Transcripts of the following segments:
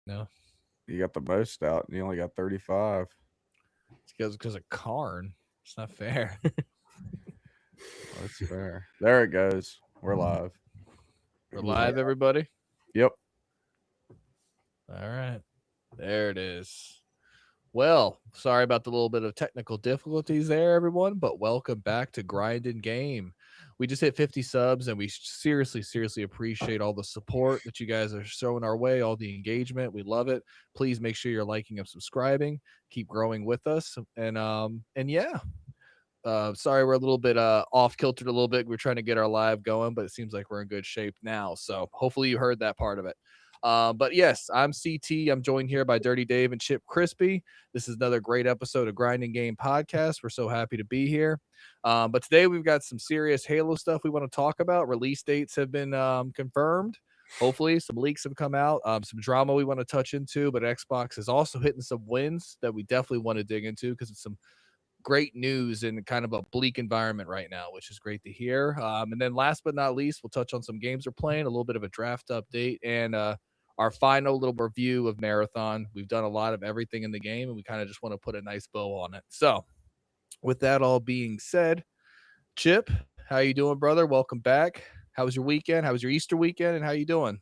No, You got the most out, and you only got 35. it's because of Karn. It's not fair. Well, that's fair. There it goes. We're live. We're live, everybody. Yep. All right, there it is. Well, sorry about the little bit of technical difficulties there, everyone, but welcome back to Grind and Game. We just hit 50 subs, and we seriously appreciate all the support that you guys are showing our way, all the engagement. We love it. Please make sure you're liking and subscribing. Keep growing with us, and yeah. Sorry, we're a little bit off kiltered a little bit. We're trying to get our live going, but it seems like we're in good shape now. So hopefully you heard that part of it. But yes, I'm CT. I'm joined here by Dirty Dave and Chip Crispy. This is another great episode of Grinding Game Podcast. We're so happy to be here. But today we've got some serious Halo stuff we want to talk about. Release dates have been confirmed. Hopefully, some leaks have come out. Some drama we want to touch into, but Xbox is also hitting some wins that we definitely want to dig into because it's some great news in kind of a bleak environment right now, which is great to hear. And then last but not least, we'll touch on some games we're playing, a little bit of a draft update, and our final little review of Marathon. We've done a lot of everything in the game, and we kind of just want to put a nice bow on it. So with that all being said, Chip, how you doing, brother? Welcome back. How was your weekend? How was your Easter weekend? And how you doing?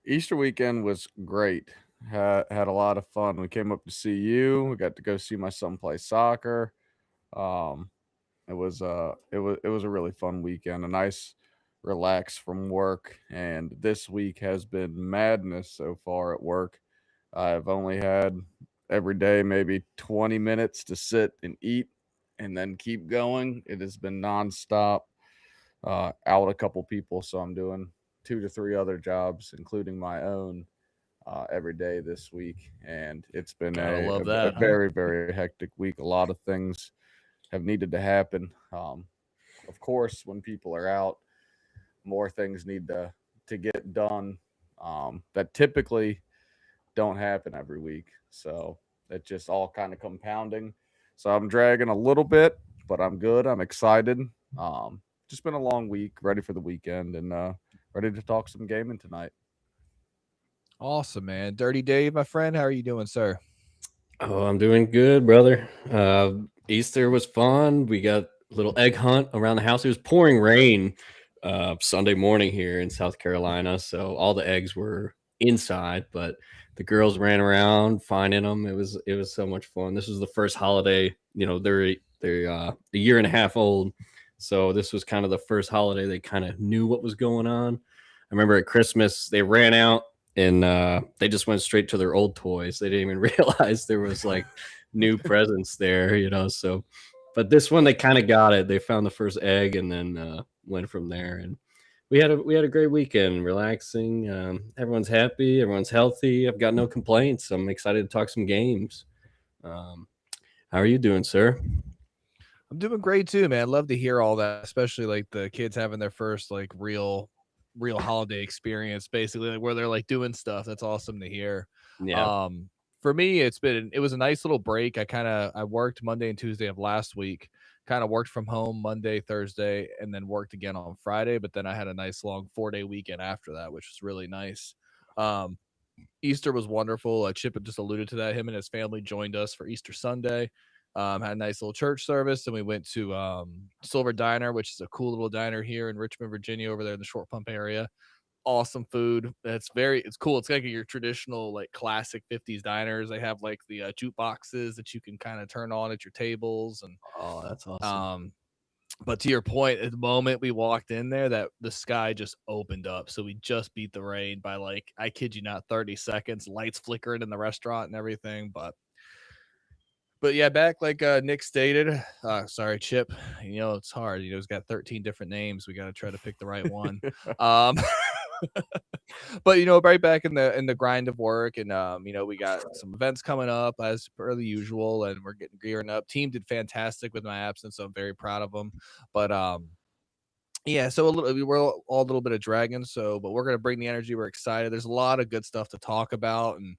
Easter weekend was great. Had a lot of fun. We came up to see you. We got to go see my son play soccer. Um, it was a really fun weekend. A nice relax from work. And this week has been madness so far at work. I've only had every day maybe 20 minutes to sit and eat and then keep going. It has been nonstop. Out a couple people, so I'm doing 2 to 3 other jobs, including my own, every day this week, and it's been Gotta love a that, huh? very hectic week. A lot of things have needed to happen. Of course, when people are out, more things need to get done, that typically don't happen every week. So it's just all kind of compounding. So I'm dragging a little bit, but I'm good. I'm excited. Just been a long week, ready for the weekend, and ready to talk some gaming tonight. Awesome, man. Dirty Dave, my friend, how are you doing, sir? Oh, I'm doing good, brother. Easter was fun. We got a little egg hunt around the house. It was pouring rain Sunday morning here in South Carolina, so all the eggs were inside, but the girls ran around finding them. It was so much fun. This was the first holiday. They're a year and a half old, so this was kind of the first holiday they kind of knew what was going on. I remember at Christmas they ran out and they just went straight to their old toys. They didn't even realize there was like new presents there. So, but this one they kind of got it. They found the first egg and then went from there. And we had a great weekend, relaxing. Everyone's happy, everyone's healthy. I've got no complaints. I'm excited to talk some games. Um, how are you doing, sir? I'm doing great too, man. Love to hear all that, especially like the kids having their first like real holiday experience, basically like where they're like doing stuff. That's awesome to hear. Yeah. Um, for me, it was a nice little break. I worked Monday and Tuesday of last week. Kind of worked from home Monday, Thursday, and then worked again on Friday. But then I had a nice long 4-day weekend after that, which was really nice. Um, Easter was wonderful. Chip had just alluded to that. Him and his family joined us for Easter Sunday. Had a nice little church service, and we went to Silver Diner, which is a cool little diner here in Richmond, Virginia, over there in the Short Pump area. Awesome food. It's cool. It's like your traditional like classic 50s diners. They have like the jukeboxes that you can kind of turn on at your tables, and Oh, that's awesome. um, but to your point, at the moment we walked in there, that the sky just opened up. So we just beat the rain by like, I kid you not, 30 seconds, lights flickering in the restaurant and everything. But yeah, back like Nick stated, sorry, Chip, it's hard. He's got 13 different names. We got to try to pick the right one. Um, but right back in the grind of work, and we got some events coming up as per the usual, and we're getting gearing up. Team did fantastic with my absence, so I'm very proud of them. But yeah, so we're all a little bit of dragon, but we're gonna bring the energy. We're excited. There's a lot of good stuff to talk about, and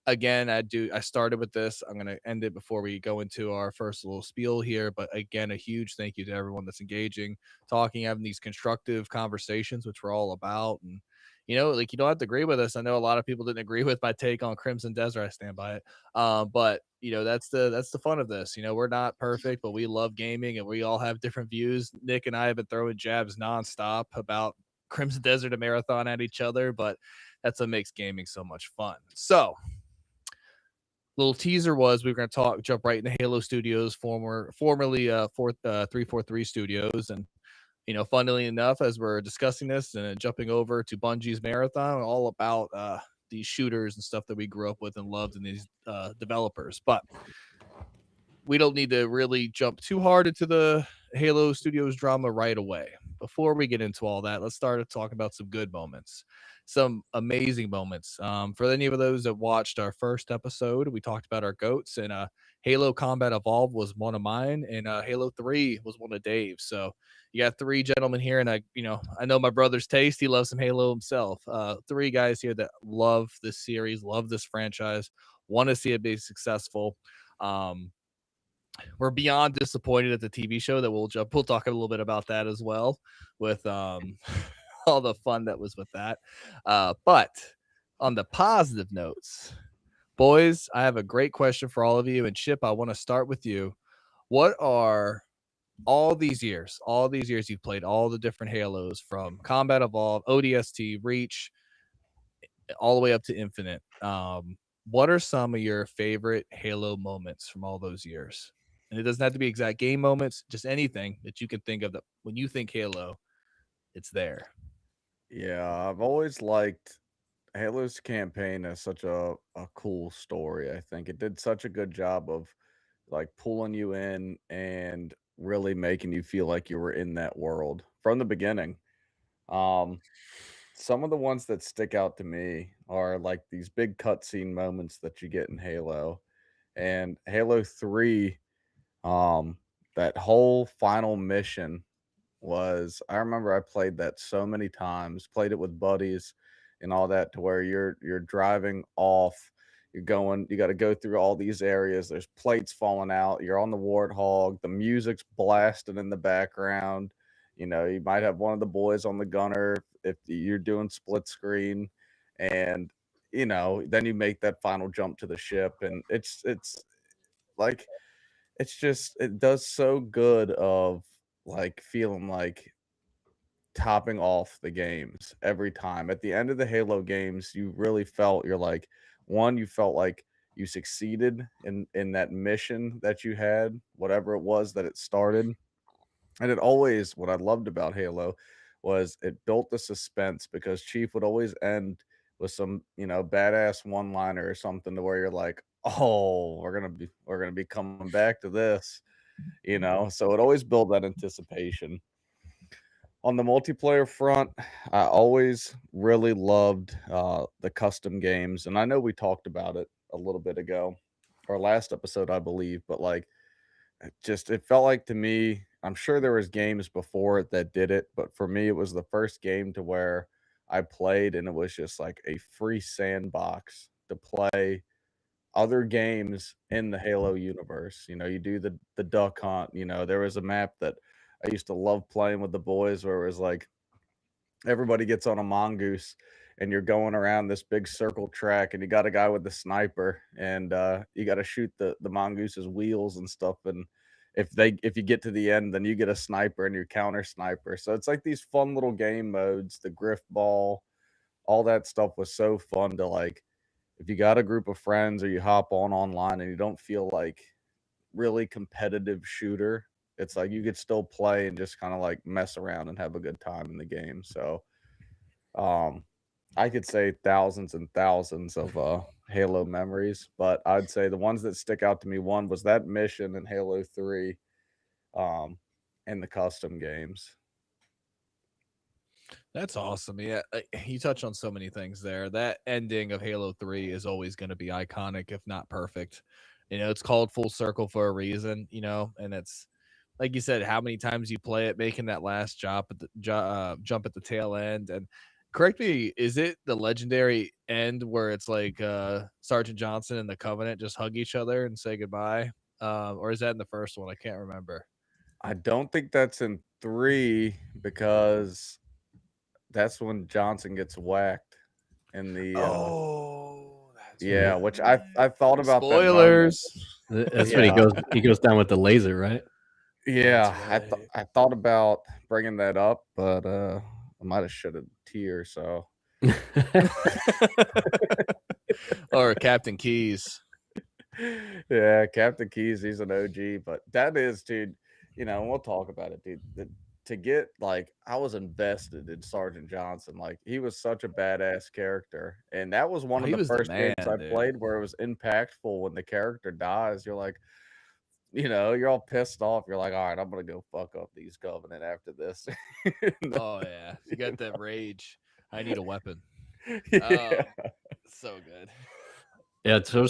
again, I started with this. I'm going to end it before we go into our first little spiel here. But again, a huge thank you to everyone that's engaging, talking, having these constructive conversations, which we're all about. And, like you don't have to agree with us. I know a lot of people didn't agree with my take on Crimson Desert. I stand by it. But that's the fun of this. We're not perfect, but we love gaming and we all have different views. Nick and I have been throwing jabs nonstop about Crimson Desert and Marathon at each other, but that's what makes gaming so much fun. So little teaser was we were going to jump right into Halo Studios, formerly 343 Studios, and funnily enough, as we're discussing this and jumping over to Bungie's Marathon, all about these shooters and stuff that we grew up with and loved, and these developers. But we don't need to really jump too hard into the Halo Studios drama right away. Before we get into all that, let's start to talk about some good moments, some amazing moments. For any of those that watched our first episode, we talked about our goats, and Halo Combat Evolved was one of mine, and Halo 3 was one of Dave's. So you got three gentlemen here, and I know my brother's taste. He loves some Halo himself. Three guys here that love this series, love this franchise, want to see it be successful. We're beyond disappointed at the TV show that we'll talk a little bit about that as well with all the fun that was with that. But on the positive notes, boys, I have a great question for all of you. And Chip, I want to start with you. What are all these years you've played all the different Halos from Combat Evolved, ODST, Reach, all the way up to Infinite? What are some of your favorite Halo moments from all those years? And it doesn't have to be exact game moments, just anything that you can think of that when you think Halo, it's there. Yeah, I've always liked Halo's campaign as such a cool story. I think it did such a good job of like pulling you in and really making you feel like you were in that world from the beginning. Um, some of the ones that stick out to me are like these big cutscene moments that you get in Halo and Halo 3. Um, that whole final mission was, I remember I played that so many times, played it with buddies and all that, to where you're driving off, you got to go through all these areas, there's plates falling out, you're on the Warthog, the music's blasting in the background, you might have one of the boys on the gunner if you're doing split screen, and then you make that final jump to the ship, and it's like, it does so good of like feeling like topping off the games every time. At the end of the Halo games, you really felt, you're like, one, you felt like you succeeded in that mission that you had, whatever it was that it started. And it always, what I loved about Halo was it built the suspense, because Chief would always end with some, badass one liner or something, to where you're like, oh, we're gonna be coming back to this, So it always built that anticipation. On the multiplayer front, I always really loved the custom games, and I know we talked about it a little bit ago, or last episode, I believe. But like, it felt like to me, I'm sure there was games before it that did it, but for me, it was the first game to where I played, and it was just like a free sandbox to play other games in the Halo universe. You do the duck hunt. There was a map that I used to love playing with the boys, where it was like everybody gets on a mongoose and you're going around this big circle track, and you got a guy with the sniper, and you got to shoot the mongoose's wheels and stuff, and if you get to the end, then you get a sniper and you counter sniper. So it's like these fun little game modes, the griff ball, all that stuff was so fun to like, if you got a group of friends or you hop on online and you don't feel like really competitive shooter, it's like you could still play and just kind of like mess around and have a good time in the game. So um I could say thousands and thousands of Halo memories, but I'd say the ones that stick out to me, one was that mission in Halo 3, um and the custom games. That's awesome. Yeah, you touch on so many things there. That ending of Halo 3 is always going to be iconic, if not perfect. It's called Full Circle for a reason, and it's like you said, how many times you play it, making that last jump at the tail end. And correct me, is it the legendary end where it's like Sergeant Johnson and the Covenant just hug each other and say goodbye? Or is that in the first one? I can't remember. I don't think that's in 3, because that's when Johnson gets whacked in the Oh, that's yeah, which I right. I thought about that moment. Spoilers. That's when Yeah, he goes down with the laser, right? That's yeah, right. I thought about bringing that up, but I might have shed a tear. So Or Captain Keys. yeah, Captain Keys, he's an OG, but that is, dude. And we'll talk about it, dude. To get like, I was invested in Sergeant Johnson. Like, he was such a badass character, and that was one Oh, of he the was the first games man, I dude. played where it was impactful when the character dies. You're like, you're all pissed off. You're like, all right, I'm gonna go fuck up these Covenant after this. Oh yeah, you got that rage. I need a weapon. Yeah. Um, so good. Yeah, so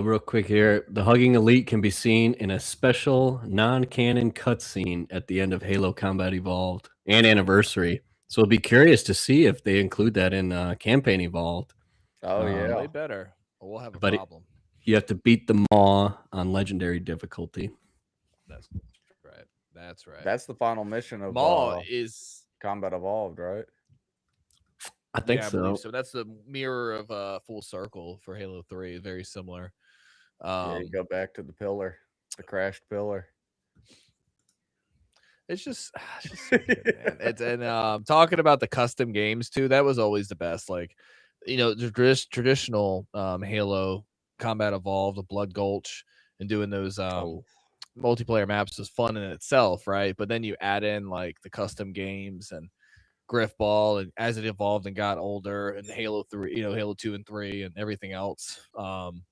real quick here, the Hugging Elite can be seen in a special non-canon cutscene at the end of Halo Combat Evolved and Anniversary. So I'll be curious to see if they include that in Campaign Evolved. Oh Well, yeah. they better, or we'll have a But problem. you have to beat the Maw on Legendary difficulty. That's right. That's right. That's the final mission of Maul is, Combat Evolved, right? I think yeah, I believe so. so. That's the mirror of Full Circle for Halo 3. Very similar. Yeah, you Um, go back to the pillar, the crashed pillar. it's just so good, man. It's and talking about the custom games too. That was always the best. Like, the traditional Halo Combat Evolved, the Blood Gulch, and doing those Oh, multiplayer maps was fun in itself, right? But then you add in like the custom games and Griff Ball, and as it evolved and got older, and Halo 3, Halo 2 and 3, and everything else. I'm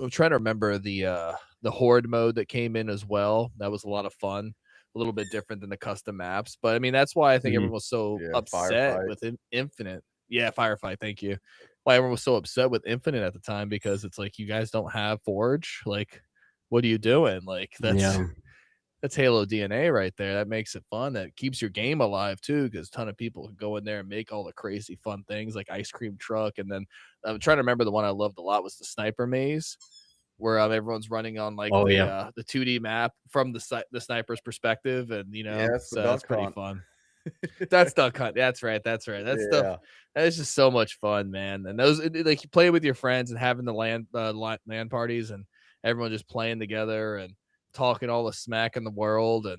trying to remember the horde mode that came in as well. That was a lot of fun. A little bit different than the custom maps, but I mean that's why I think Mhm. everyone was so yeah, upset firefight. with Infinite. Yeah, Firefight. Thank you. Why everyone was so upset with Infinite at the time, because it's like, you guys don't have Forge. Like, what are you doing? Like, that's Yeah. that's Halo DNA right there. That makes it fun. That keeps your game alive too, because a ton of people can go in there and make all the crazy fun things like ice cream truck. And then I'm trying to remember, the one I loved a lot was the sniper maze, where everyone's running on like Oh yeah. the 2D map from the sniper's perspective, and Yeah, it's the so it's duck pretty hunt. fun. That's Duck Hunt. That's right. That's right. That stuff. Yeah. That is just so much fun, man. And those, like, you play with your friends and having the land parties, and everyone just playing together and talking all the smack in the world, and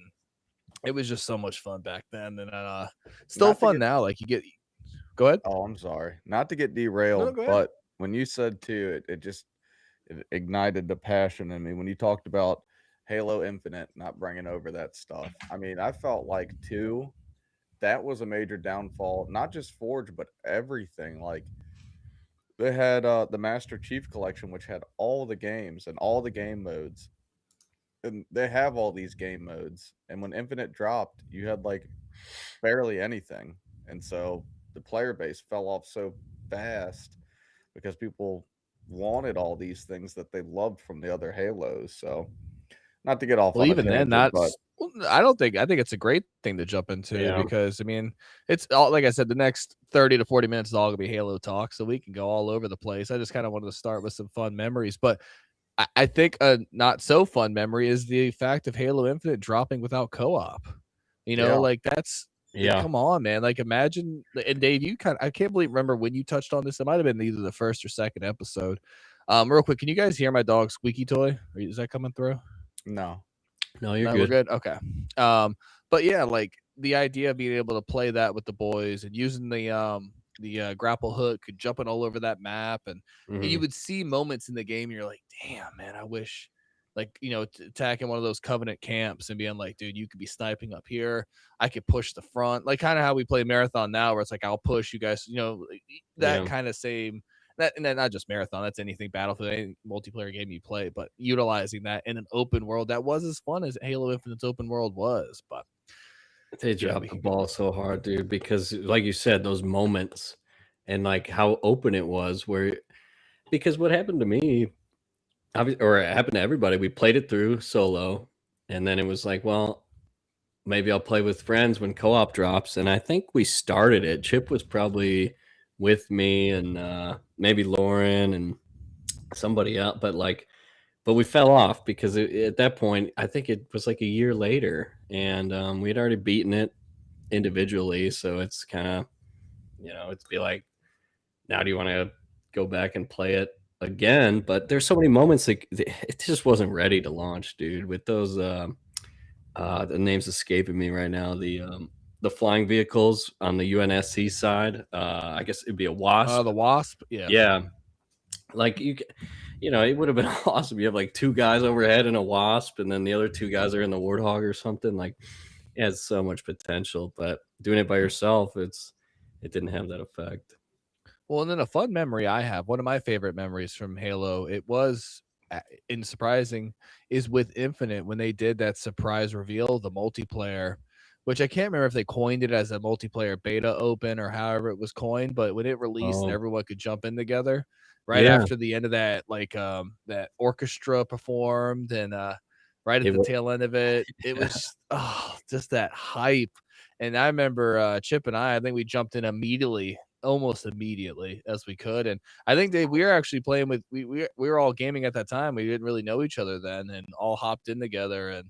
it was just so much fun back then. And still Not to fun get now. Like, you get. Go ahead. Oh, I'm sorry. Not to get No, derailed, go ahead. but when you said two, it just it ignited the passion in me when you talked about Halo Infinite not bringing over that stuff. I mean, I felt like two, that was a major downfall, not just Forge, but everything. Like, they had the Master Chief Collection, which had all the games and all the game modes, and they have all these game modes. And when Infinite dropped, you had like barely anything, and so the player base fell off so fast because people wanted all these things that they loved from the other Halos. So, not to get off Well, on a even then, tangent, but well, I think it's a great thing to jump into, Yeah. because I mean, it's all, like I said, the next 30 to 40 minutes is all gonna be Halo talk, so we can go all over the place. I just kind of wanted to start with some fun memories, but I think a not so fun memory is the fact of Halo Infinite dropping without co-op. yeah, Like, that's, Yeah. come on, man. Like, imagine, and Dave, I can't believe, remember when you touched on this. It might have been either the first or second episode. Real quick, can you guys hear my dog squeaky toy? Is that coming through? no, No, you're No, we're good. good. Okay. But yeah, like, the idea of being able to play that with the boys and using the grapple hook, jumping all over that map, and you Mhm. would see moments in the game, and you're like, damn, man, I wish, like, attacking one of those Covenant camps and being like, dude, you could be sniping up here. I could push the front, like kind of how we play Marathon now, where it's like, I'll push you guys, like, that Yeah. kind of same. That, and then not just Marathon, that's anything Battlefield, any multiplayer game you play, but utilizing that in an open world that was as fun as Halo Infinite's open world was. But They yeah, we dropped the can go. ball so hard, dude, because like you said, those moments and like how open it was, where because what happened to me, or it happened to everybody, we played it through solo, and then it was like, well, maybe I'll play with friends when co-op drops. And I think we started it. Chip was probably with me, and maybe Lauren and somebody else, but we fell off because at that point, I think it was like a year later, and we had already beaten it. individually. So it's kind of, it's be like, now do you want to go back and play it again? But there's so many moments that it just wasn't ready to launch, dude. With those, the name's escaping me right now. The flying vehicles on the UNSC side. I guess it'd be a Wasp. The Wasp, yeah. Yeah, like it would have been awesome. You have like two guys overhead in a Wasp, and then the other two guys are in the Warthog or something. Like, it has so much potential, but doing it by yourself, it didn't have that effect. Well, and then a fun memory I have, one of my favorite memories from Halo, it was in surprising, is with Infinite when they did that surprise reveal, the multiplayer, which I can't remember if they coined it as a multiplayer beta open or however it was coined, but when it released and Oh, everyone could jump in together right yeah, after the end of that, like that orchestra performed and right at it the was. tail end of it, it Yeah. was just that hype. And I remember Chip and I think we jumped in immediately, almost immediately as we could. And I think we were actually playing with we were all gaming at that time. We didn't really know each other then, and all hopped in together, and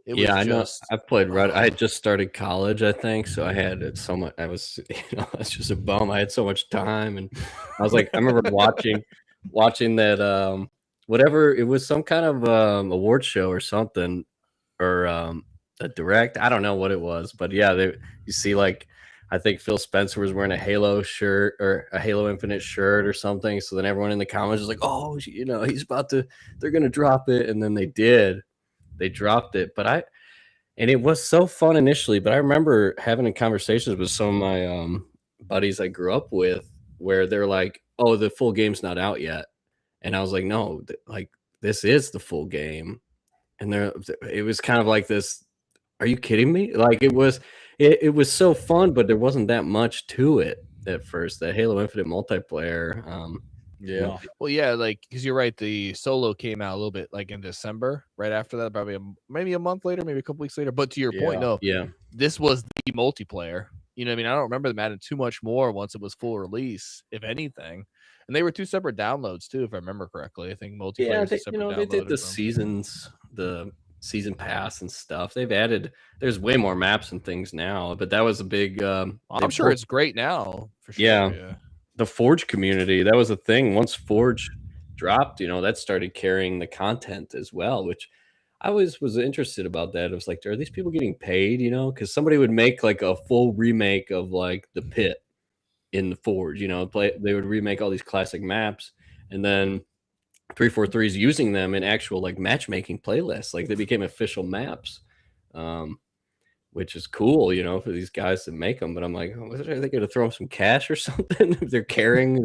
it Yeah, was I know. just I played Red. I had just started college, I think, so I had it so much. I was, it's just a bum. I had so much time, and I was like, I remember watching that, whatever it was, some kind of award show or something, or a direct. I don't know what it was, but yeah, you see, like, I think Phil Spencer was wearing a Halo shirt or a Halo Infinite shirt or something. So then everyone in the comments was like, "Oh, he's about to. They're gonna drop it," and then they did. They dropped it, and it was so fun initially. But I remember having conversations with some of my buddies I grew up with, where they're like, "Oh, the full game's not out yet," and I was like, "No, like, this is the full game." And it was kind of like this. Are you kidding me? Like, it was so fun, but there wasn't that much to it at first. That Halo Infinite multiplayer, Yeah. well, yeah, like because you're right. The solo came out a little bit like in December, right after that, probably maybe a month later, maybe a couple weeks later. But to your point, Yeah. no, yeah, this was the multiplayer. You know what I mean? I don't remember them adding too much more once it was full release, if anything. And they were two separate downloads too, if I remember correctly. I think multiplayer yeah. is a They, separate they did download the from. seasons, the season pass and stuff. They've added. There's way more maps and things now, but that was a big. I'm sure it's great now for sure. Yeah, Yeah. the Forge community, that was a thing. Once Forge dropped, that started carrying the content as well, which I always was interested about that. It was like, are these people getting paid? Because somebody would make like a full remake of like the Pit in the Forge. They would remake all these classic maps, and then 343 is using them in actual like matchmaking playlists. Like, they became official maps. Um, which is cool, for these guys to make them. But I'm like, oh, are they going to throw them some cash or something if they're carrying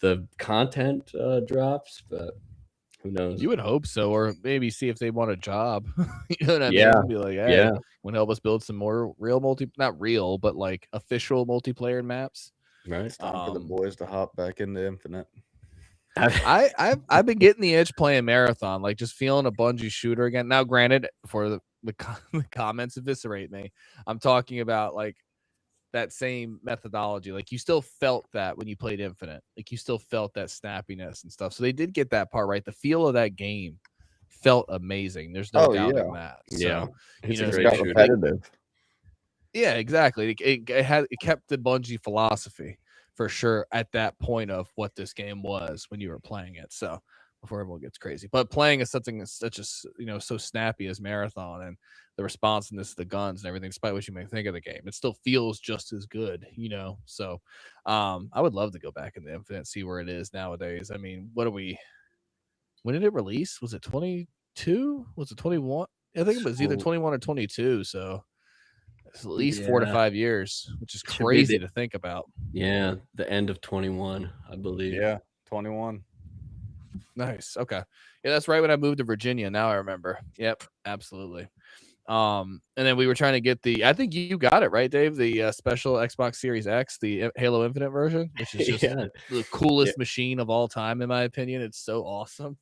the content drops? But who knows? You would hope so, or maybe see if they want a job. You know what I Yeah, mean? Be like, hey, yeah, want to help us build some more real not real, but like official multiplayer maps. right. It's time for the boys to hop back into Infinite. I've been getting the itch playing Marathon, like just feeling a Bungie shooter again. Now, granted, for the comments eviscerate me, I'm talking about like that same methodology. Like you still felt that when you played Infinite, like you still felt that snappiness and stuff. So they did get that part right. The feel of that game felt amazing. There's no doubting that. Yeah, So it's you a know, It's great got shooter. repetitive. yeah, exactly. It kept the Bungie philosophy for sure at that point of what this game was when you were playing it. So before everyone gets crazy, but playing is something that's such as so snappy as Marathon and the responsiveness of the guns and everything, despite what you may think of the game, it still feels just as good. So I would love to go back into Infinite, see where it is nowadays. I mean, what are we? When did it release? Was it 22? Was it 21? I think it was either So, 21 or 22. So it's at least 4 to yeah, 5 years, which is should be crazy to think about. the end of 21, I believe. Yeah. 21. Nice. Okay. Yeah, that's right when I moved to Virginia. Now I remember. Yep, absolutely. And then we were trying to get I think you got it right, Dave, the special Xbox Series X, the Halo Infinite version, which is just Yeah, the coolest machine of all time, in my opinion. It's so awesome.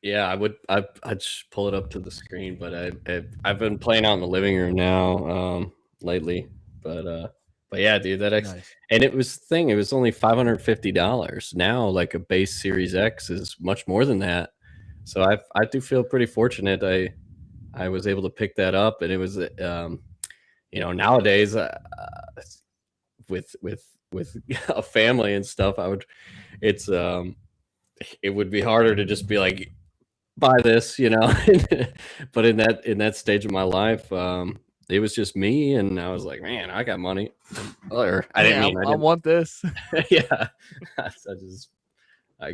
yeah. I'd just pull it up to the screen, but I've been playing out in the living room now lately. But yeah, dude, that X, Nice. and it was only $550. Now, like, a base Series X is much more than that. So I do feel pretty fortunate. I was able to pick that up, and it was nowadays, with a family and stuff, it's it would be harder to just be like, buy this, but in that stage of my life, it was just me, and I was like, man, I got money. Or I didn't Yeah, mean I I want this. didn't. Yeah, I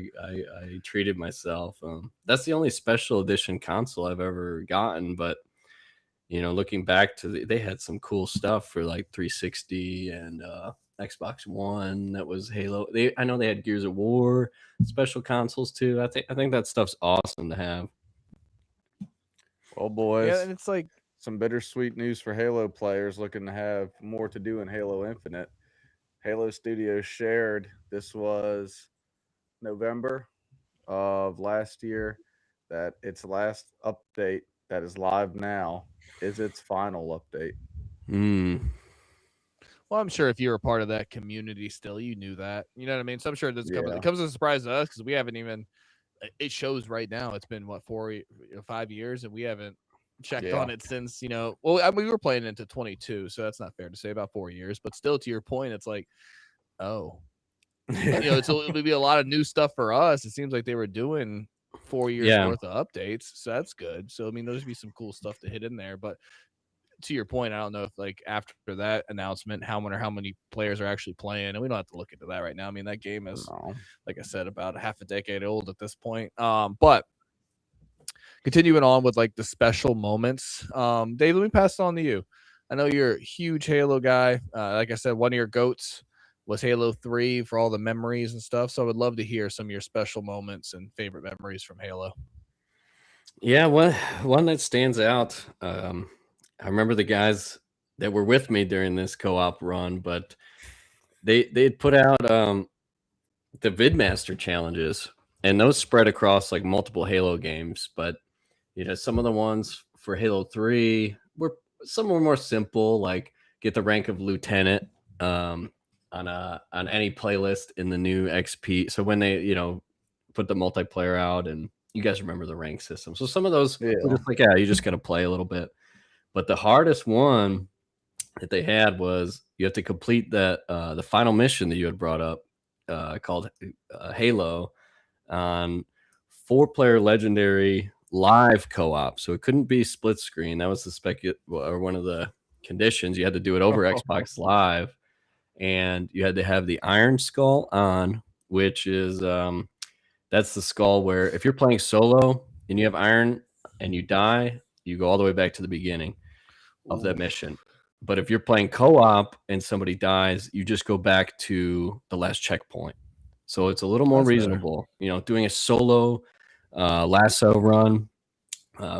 treated myself. That's the only special edition console I've ever gotten, but looking back to they had some cool stuff for like 360 and Xbox One. That was Halo. I know they had Gears of War special consoles too. I think that stuff's awesome to have. Well, Yeah, boys, and it's like, some bittersweet news for Halo players looking to have more to do in Halo Infinite. Halo Studios shared this was November of last year that its last update that is live now is its final update. Mm, well, I'm sure if you were part of that community still, you knew that. You know what I mean? So I'm sure it Yeah. comes as a surprise to us because we haven't even. It shows right now. It's been what 5 years, and we haven't checked Yeah. on it since. Well, I mean, we were playing into 22, so that's not fair to say about 4 years. But still, to your point, it's like, oh, it'll be a lot of new stuff for us. It seems like they were doing 4 years yeah, worth of updates, so that's good. So I mean, there's be some cool stuff to hit in there. But to your point, I don't know if like after that announcement, how many players are actually playing, and we don't have to look into that right now. I mean, that game is, No. like I said, about half a decade old at this point. But continuing on with like the special moments, Dave, let me pass it on to you. I know you're a huge Halo guy. Like I said, one of your goats was Halo 3 for all the memories and stuff. So I would love to hear some of your special moments and favorite memories from Halo. yeah. One that stands out. I remember the guys that were with me during this co-op run, but they had put out the VidMaster challenges, and those spread across like multiple Halo games. But some of the ones for Halo 3 were more simple, like get the rank of lieutenant on any playlist in the new XP. So when they put the multiplayer out, and you guys remember the rank system, so some of those were Yeah. just like, yeah, you just got to play a little bit. But the hardest one that they had was you have to complete the final mission that you had brought up, called Halo, on 4-player legendary live co-op. So it couldn't be split screen. That was or one of the conditions. You had to do it over Xbox Live, and you had to have the Iron Skull on, which is that's the skull where if you're playing solo and you have iron and you die, you go all the way back to the beginning of that Ooh, mission. But if you're playing co-op and somebody dies, you just go back to the last checkpoint. So it's a little more that's better. reasonable. Doing a solo lasso run,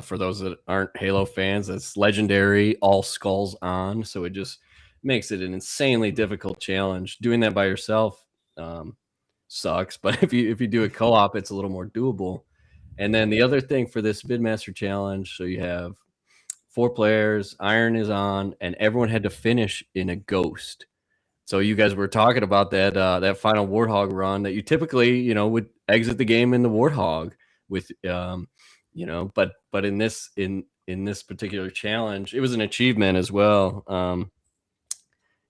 for those that aren't Halo fans, that's legendary, all skulls on. So it just makes it an insanely difficult challenge. Doing that by yourself sucks, but if you do it co-op, it's a little more doable. And then the other thing for this Vidmaster challenge, so you have 4 players, iron is on, and everyone had to finish in a ghost. So you guys were talking about that final Warthog run that you typically would exit the game in the Warthog with but in this particular challenge, it was an achievement as well.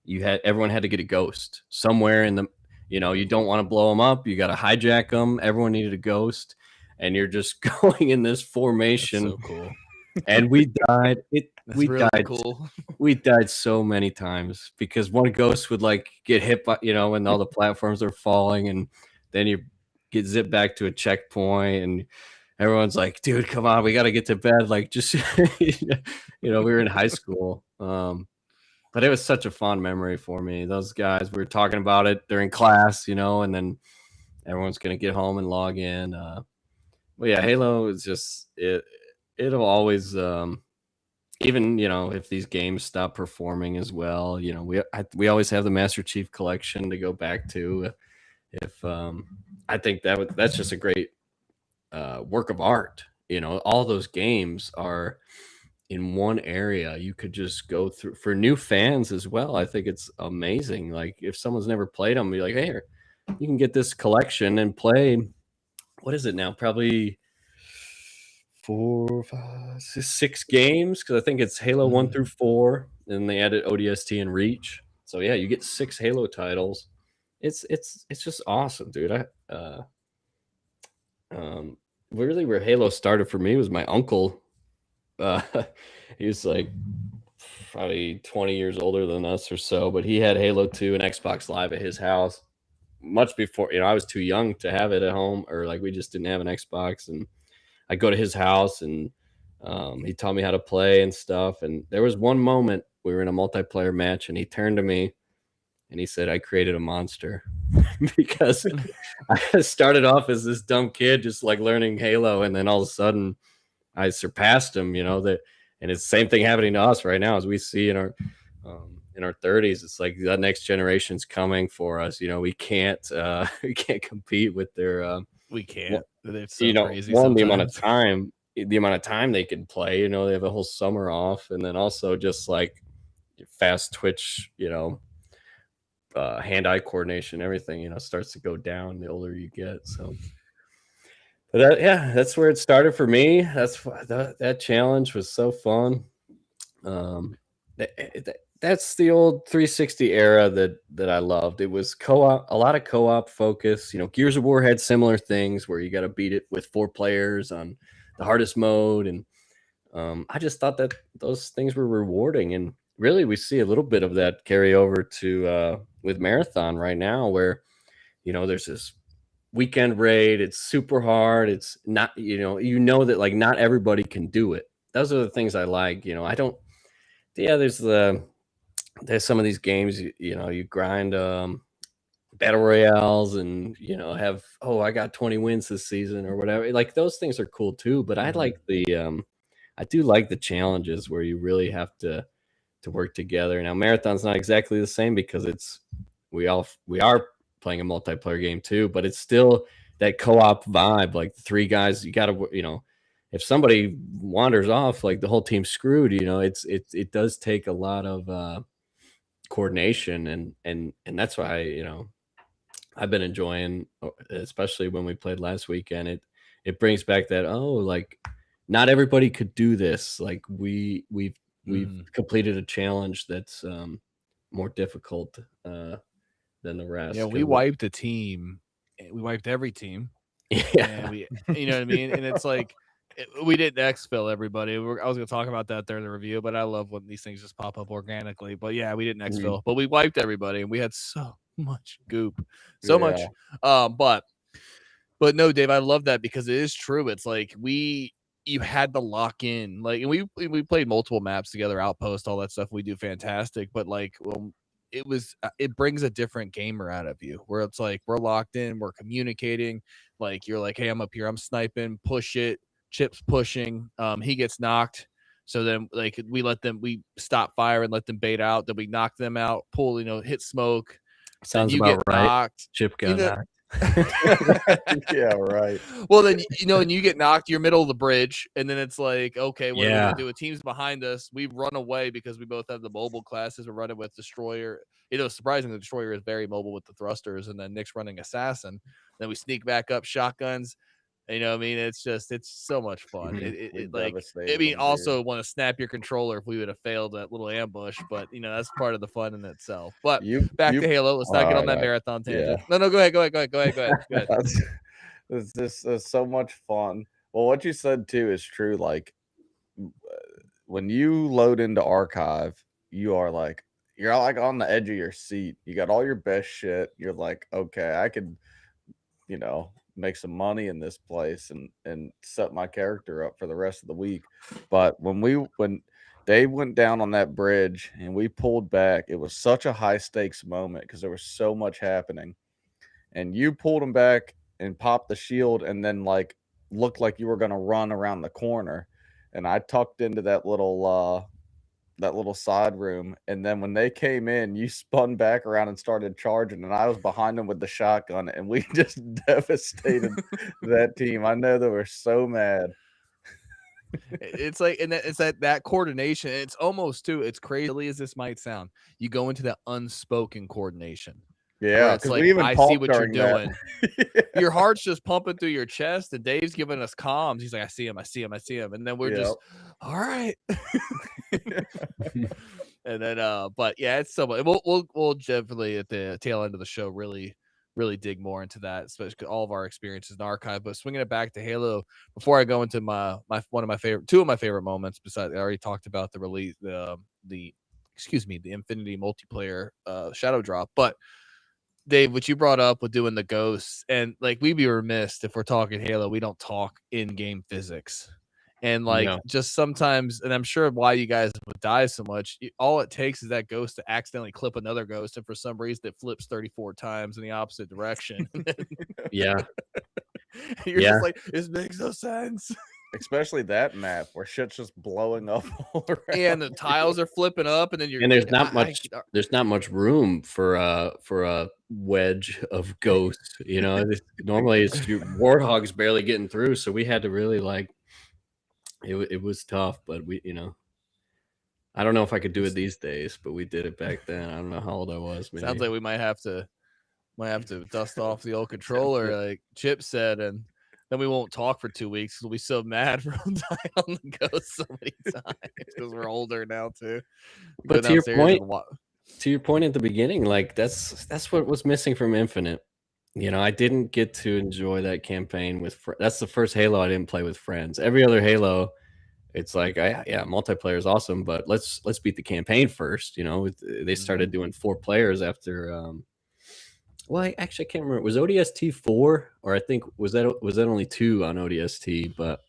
Everyone had to get a ghost somewhere in the you don't want to blow them up, you got to hijack them. Everyone needed a ghost, and you're just going in this That's formation, so cool. and we died. That's We really died cool. we died so many times because one ghost would like get hit by, when all the platforms are falling, and then you get zipped back to a checkpoint, and everyone's like, dude, come on, we got to get to bed. Like, just, we were in high school. But it was such a fond memory for me. Those guys, we were talking about it during class, and then everyone's going to get home and log in. But yeah, Halo is just, it'll always, even if these games stop performing as well, we always have the Master Chief Collection to go back to. If I think that's just a great work of art. All those games are in one area. You could just go through for new fans as well. I think it's amazing. Like if someone's never played them, be like, hey, you can get this collection and play. What is it now? Probably 4, 5, 6 games, because I think it's Halo 1 through 4, and they added ODST and Reach. So yeah, you get 6 Halo titles. It's just awesome, dude. Really where Halo started for me was my uncle. Uh, he was like probably 20 years older than us or so, but he had Halo 2 and Xbox Live at his house much before, I was too young to have it at home, or like we just didn't have an Xbox. And I go to his house and he taught me how to play and stuff. And there was one moment we were in a multiplayer match and he turned to me and he said, "I created a monster." Because I started off as this dumb kid just like learning Halo, and then all of a sudden I surpassed him, and it's the same thing happening to us right now as we see in our 30s. It's like the next generation's coming for us. We can't we can't compete with their we can't. It's so crazy. The amount of time they can play. They have a whole summer off, and then also just like fast twitch, hand-eye coordination, everything, starts to go down the older you get. So, but that's where it started for me. That challenge was so fun. That's the old 360 era that I loved. It was co-op, a lot of co-op focus. Gears of War had similar things where you got to beat it with 4 players on the hardest mode, and I just thought that those things were rewarding. And really, we see a little bit of that carry over to with Marathon right now, where there's this weekend raid. It's super hard. It's not that like not everybody can do it. Those are the things I like. I don't. Yeah, there's some of these games, you grind battle royales and have, I got 20 wins this season or whatever. Like those things are cool too, but I like I do like the challenges where you really have to work together. Now Marathon's not exactly the same because we are playing a multiplayer game too, but it's still that co-op vibe. Like the 3 guys, you gotta, if somebody wanders off, like the whole team's screwed. It does take a lot of coordination, and that's why I've been enjoying, especially when we played last weekend. It brings back that like not everybody could do this. Like we've completed a challenge that's more difficult than the rest. Yeah, we wiped a team. We wiped every team. Yeah, and we, you know what I mean. And it's like we didn't exfil everybody. I was going to talk about that there in the review, but I love when these things just pop up organically. But yeah, we didn't exfil, but we wiped everybody, and we had so much goop, so much. But no, Dave, I love that because it is true. It's like you had to lock in, like, and we played multiple maps together, Outpost, all that stuff. We do fantastic, but like, it brings a different gamer out of you, where it's like we're locked in, we're communicating. Like you're like, hey, I'm up here, I'm sniping, push it, Chip's pushing, he gets knocked. So then like we stop fire and let them bait out. Then we knock them out, pull, hit smoke. sounds you about get right. Knocked. Chip got knocked. Yeah, right. Well, then and you get knocked, you're middle of the bridge, and then it's like, okay, what are we gonna do? A team's behind us. We run away because we both have the mobile classes. We're running with Destroyer. Surprisingly, the Destroyer is very mobile with the thrusters, and then Nick's running Assassin. Then we sneak back up, shotguns. I mean, it's so much fun. Also want to snap your controller if we would have failed that little ambush, but that's part of the fun in itself. But back to Halo. Let's not get on that marathon tangent. Yeah. No, go ahead. It's just so much fun. Well, what you said too is true. Like when you load into Archive, you're like on the edge of your seat. You got all your best shit. You're like, okay, I could, make some money in this place and set my character up for the rest of the week. But when they went down on that bridge and we pulled back, it was such a high stakes moment because there was so much happening. And you pulled them back and popped the shield and then like looked like you were going to run around the corner. And I tucked into that little side room, and then when they came in, you spun back around and started charging, and I was behind them with the shotgun, and we just devastated that team. I know they were so mad. It's like, and it's that coordination. It's almost too. It's crazy as this might sound. You go into that unspoken coordination. Yeah, it's like, I see what you're doing. Your heart's just pumping through your chest, and Dave's giving us comms. He's like, I see him. And then we're just, all right. And then, but yeah, it's so much. We'll definitely at the tail end of the show really dig more into that, especially 'cause all of our experiences in archive. But swinging it back to Halo, before I go into my two of my favorite moments. Besides, I already talked about the release, the excuse me, the Infinity multiplayer shadow drop. But Dave, what you brought up with doing the ghosts, and like we'd be remiss if we're talking Halo, we don't talk in-game physics. And like Yeah. just sometimes, and I'm sure why you guys would die so much, all it takes is that ghost to accidentally clip another ghost, and for some reason it flips 34 times in the opposite direction. Yeah. You're Yeah. just like, this makes no sense. Especially that map where shit's just blowing up all around. And the tiles are flipping up, and then you're And there's not much room for a wedge of ghosts. Normally it's warthogs barely getting through, so we had to really like it was tough, but I don't know if I could do it these days, but we did it back then. I don't know how old I was. Maybe. Sounds like we might have to dust off the old controller, like Chip said, and then we won't talk for 2 weeks because we'll be so mad from dying on the ghost so many times because we're older now too. But to your point at the beginning, like that's what was missing from Infinite. I didn't get to enjoy that campaign with that's the first Halo I didn't play with friends. Every other Halo, it's like, yeah, multiplayer is awesome, but let's beat the campaign first. They started doing 4 players after. Well, I actually can't remember. Was ODST 4, or I think was that only 2 on ODST? But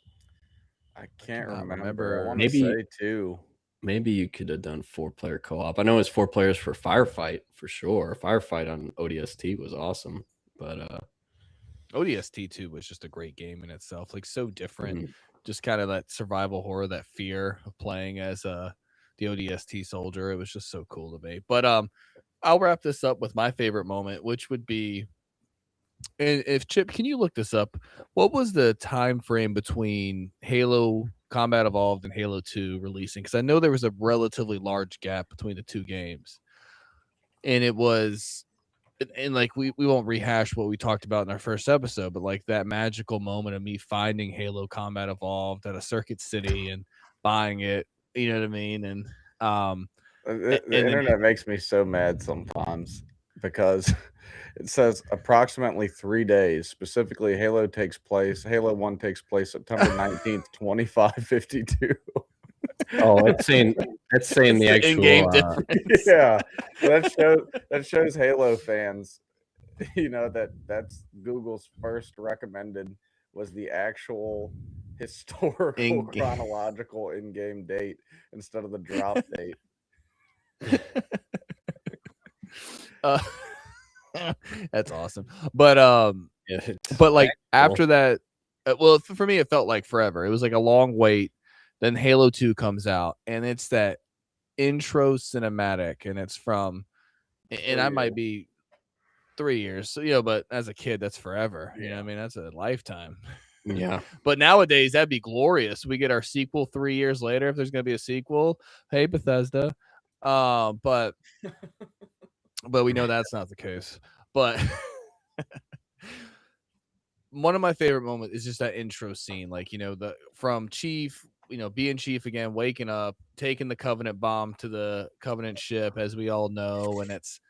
I can't remember. remember. I want to say 2. Maybe you could have done 4-player co-op. I know it's 4 players for Firefight for sure. Firefight on ODST was awesome, but ODST 2 was just a great game in itself, like so different. Just kind of that survival horror, that fear of playing as the ODST soldier. It was just so cool to me. But I'll wrap this up with my favorite moment, which would be, and if Chip, can you look this up? What was the time frame between Halo Combat Evolved and Halo 2 releasing? Because I know there was a relatively large gap between the two games, and it was, and like we won't rehash what we talked about in our first episode, but like that magical moment of me finding Halo Combat Evolved at a Circuit City and buying it, you know what I mean? And the internet makes me so mad sometimes because it says approximately 3 days. Specifically, Halo 1 takes place September 19th, 2552. Oh, it's saying the actual in-game difference. Yeah, that shows Halo fans, that's Google's first recommended was the actual historical chronological in-game date instead of the drop date. That's awesome. But but like after that, well, for me it felt like forever. It was like a long wait. Then Halo 2 comes out, and it's that intro cinematic, and it's from, and I might be 3 years, so, but as a kid, that's forever. Yeah. I mean, that's a lifetime. Yeah. But nowadays, that'd be glorious. We get our sequel 3 years later if there's going to be a sequel. Hey, Bethesda. But we know that's not the case. But one of my favorite moments is just that intro scene, like, from Chief, being Chief again, waking up, taking the Covenant bomb to the Covenant ship, as we all know, and it's,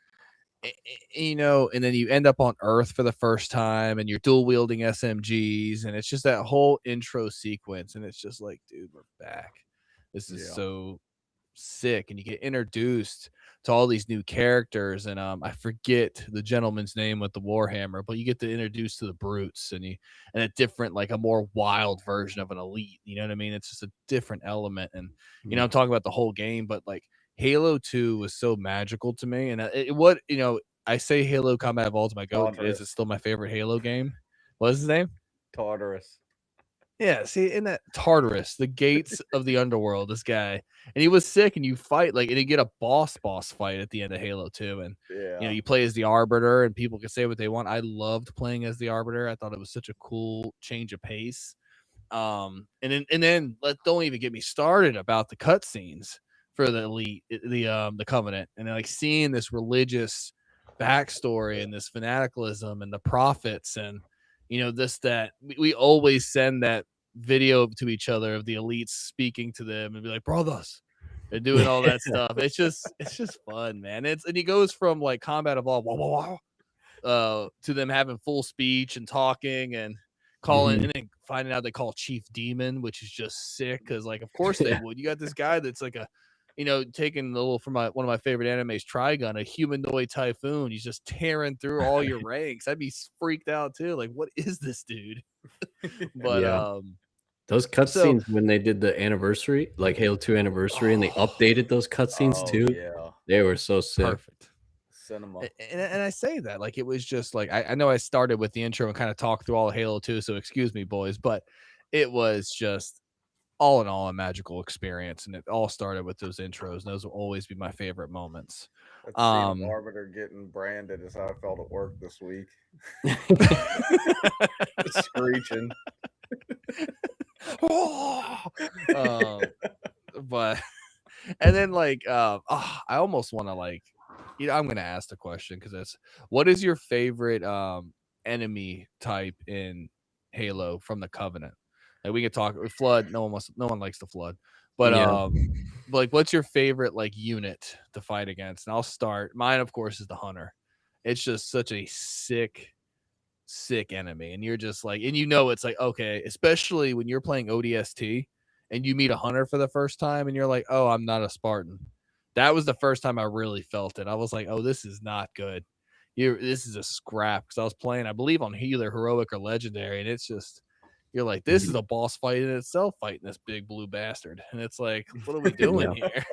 and then you end up on Earth for the first time, and you're dual wielding SMGs, and it's just that whole intro sequence, and it's just like, dude, we're back. This is so sick, and you get introduced to all these new characters, and I forget the gentleman's name with the Warhammer, but you get to introduce to the brutes, and a different, like a more wild version of an elite. You know what I mean? It's just a different element, and I'm talking about the whole game, but like Halo 2 was so magical to me, and I say Halo Combat Evolved is my go-to. It's still my favorite Halo game. What is his name? Tartarus. Yeah, see, in that Tartarus, the gates of the underworld, this guy, and he was sick, and you fight and you get a boss fight at the end of Halo 2, and you play as the Arbiter, and people can say what they want. I loved playing as the Arbiter. I thought it was such a cool change of pace. And then don't even get me started about the cutscenes for the Elite, the Covenant, and like seeing this religious backstory and this fanaticalism and the prophets, and that we always send that video to each other of the elites speaking to them and be like, brothers, They're doing all that stuff. It's just fun, man. And he goes from like combat of all to them having full speech and talking and calling, and then finding out they call Chief Demon, which is just sick because, like, of course they would. You got this guy that's like a, taking a little from one of my favorite animes, Trigun, a humanoid typhoon. He's just tearing through all your ranks. I'd be freaked out too. Like, what is this dude? But those cutscenes when they did the anniversary, like Halo 2 anniversary, and they updated those cutscenes too. Yeah, they were so sick. Perfect. Cinema. And I say that like it was just like I know I started with the intro and kind of talked through all of Halo 2, so excuse me, boys, but it was just all in all a magical experience, and it all started with those intros, and those will always be my favorite moments. That scene of Arbiter getting branded is how I felt at work this week. Screeching. But and then like I almost want to like, I'm gonna ask the question because it's, what is your favorite enemy type in Halo from the Covenant? Like, we could talk Flood. No one likes the Flood, but like, what's your favorite like unit to fight against? And I'll start. Mine, of course, is the Hunter. It's just such a sick enemy, and you're just like, and it's like, okay, especially when you're playing ODST and you meet a Hunter for the first time and you're like, oh, I'm not a Spartan. That was the first time I really felt it. I was like, oh, this is not good. This is a scrap, because I was playing, I believe, on either heroic or legendary, and it's just, you're like, this is a boss fight in itself, fighting this big blue bastard, and it's like, what are we doing here?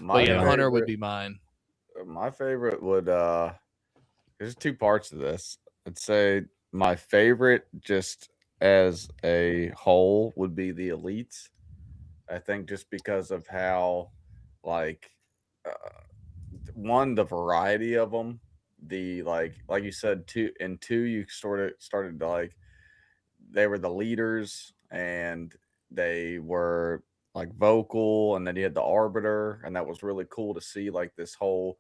But yeah, Hunter would be mine. My favorite would there's two parts of this. I'd say my favorite, just as a whole, would be the elites. I think just because of how, like, one, the variety of them, the like you said, two, you started to like, they were the leaders and they were like vocal, and then you had the Arbiter, and that was really cool to see, like this whole,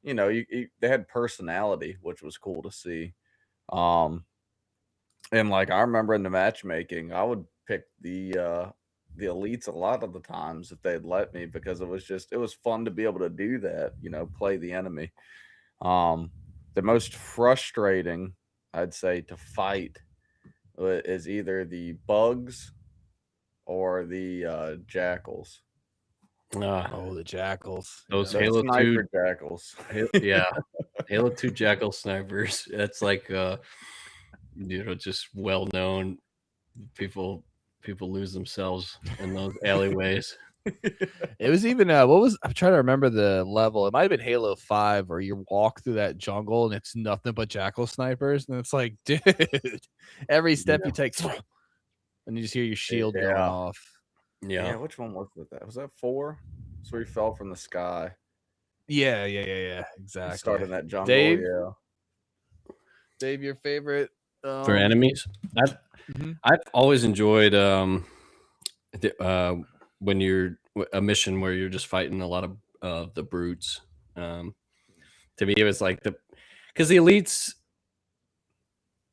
they had personality, which was cool to see. And like, I remember in the matchmaking, I would pick the elites a lot of the times if they'd let me, because it was fun to be able to do that, play the enemy. The most frustrating, I'd say, to fight is either the bugs or the jackals. The jackals. Those Halo 2 jackals. Halo 2 jackal snipers. That's like just well known. People lose themselves in those alleyways. It was even I'm trying to remember the level. It might have been Halo 5, where you walk through that jungle and it's nothing but jackal snipers, and it's like, dude, every step you take, and you just hear your shield going off. Yeah, which one was that? Was that 4? So he fell from the sky. Yeah, exactly. He started in that jungle. Dave, yeah. Dave, your favorite for enemies? I've always enjoyed when you're a mission where you're just fighting a lot of the brutes. To me, it was like because the elites.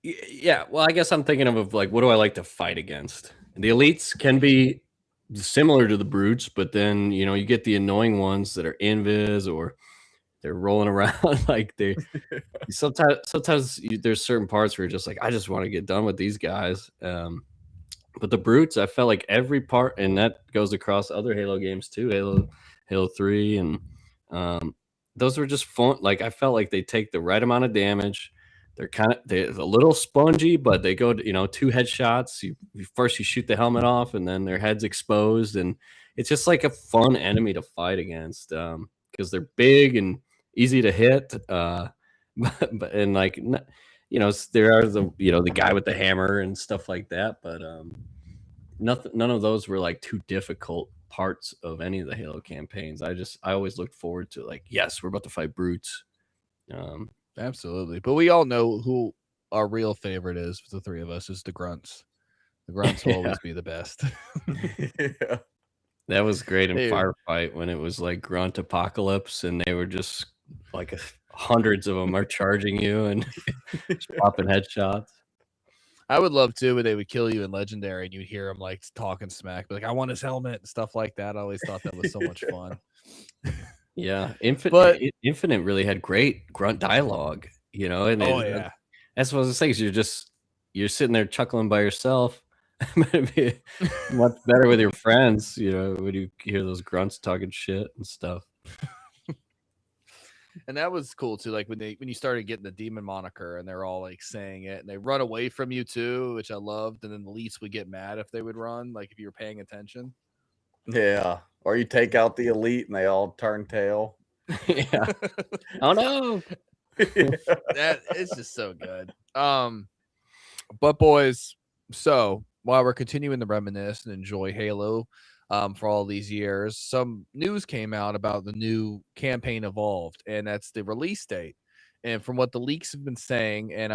Yeah, well, I guess I'm thinking of like, what do I like to fight against? And the elites can be similar to the brutes, but then you get the annoying ones that are invis, or they're rolling around like they. sometimes there's certain parts where you're just like, I just want to get done with these guys. But the brutes, I felt like every part, and that goes across other Halo games too, Halo 3, and those were just fun. Like, I felt like they take the right amount of damage. They're a little spongy, but they go to, 2 headshots. You shoot the helmet off, and then their head's exposed, and it's just like a fun enemy to fight against, because they're big and easy to hit. But and like, there are the guy with the hammer and stuff like that, but none of those were like too difficult parts of any of the Halo campaigns. I always looked forward to, like, yes, we're about to fight brutes. Absolutely. But we all know who our real favorite is for the three of us, is the grunts. The grunts will always be the best. Yeah. That was great in Firefight when it was like grunt apocalypse, and they were just like hundreds of them are charging you and popping headshots. I would love to, but they would kill you in Legendary, and you'd hear them like talking smack, but like I want his helmet and stuff like that. I always thought that was so much fun. Yeah, But Infinite really had great grunt dialogue, and oh yeah, that's what I was saying. 'Cause you're sitting there chuckling by yourself. It'd be much better with your friends, when you hear those grunts talking shit and stuff. and that was cool too. Like when you started getting the demon moniker, and they're all like saying it, and they run away from you too, which I loved. And then the elites would get mad if they would run, like if you were paying attention. Yeah. Or you take out the elite and they all turn tail. Yeah. Oh no. That it's just so good. But boys, so while we're continuing to reminisce and enjoy Halo, for all these years, some news came out about the new campaign Evolved, and that's the release date. And from what the leaks have been saying, and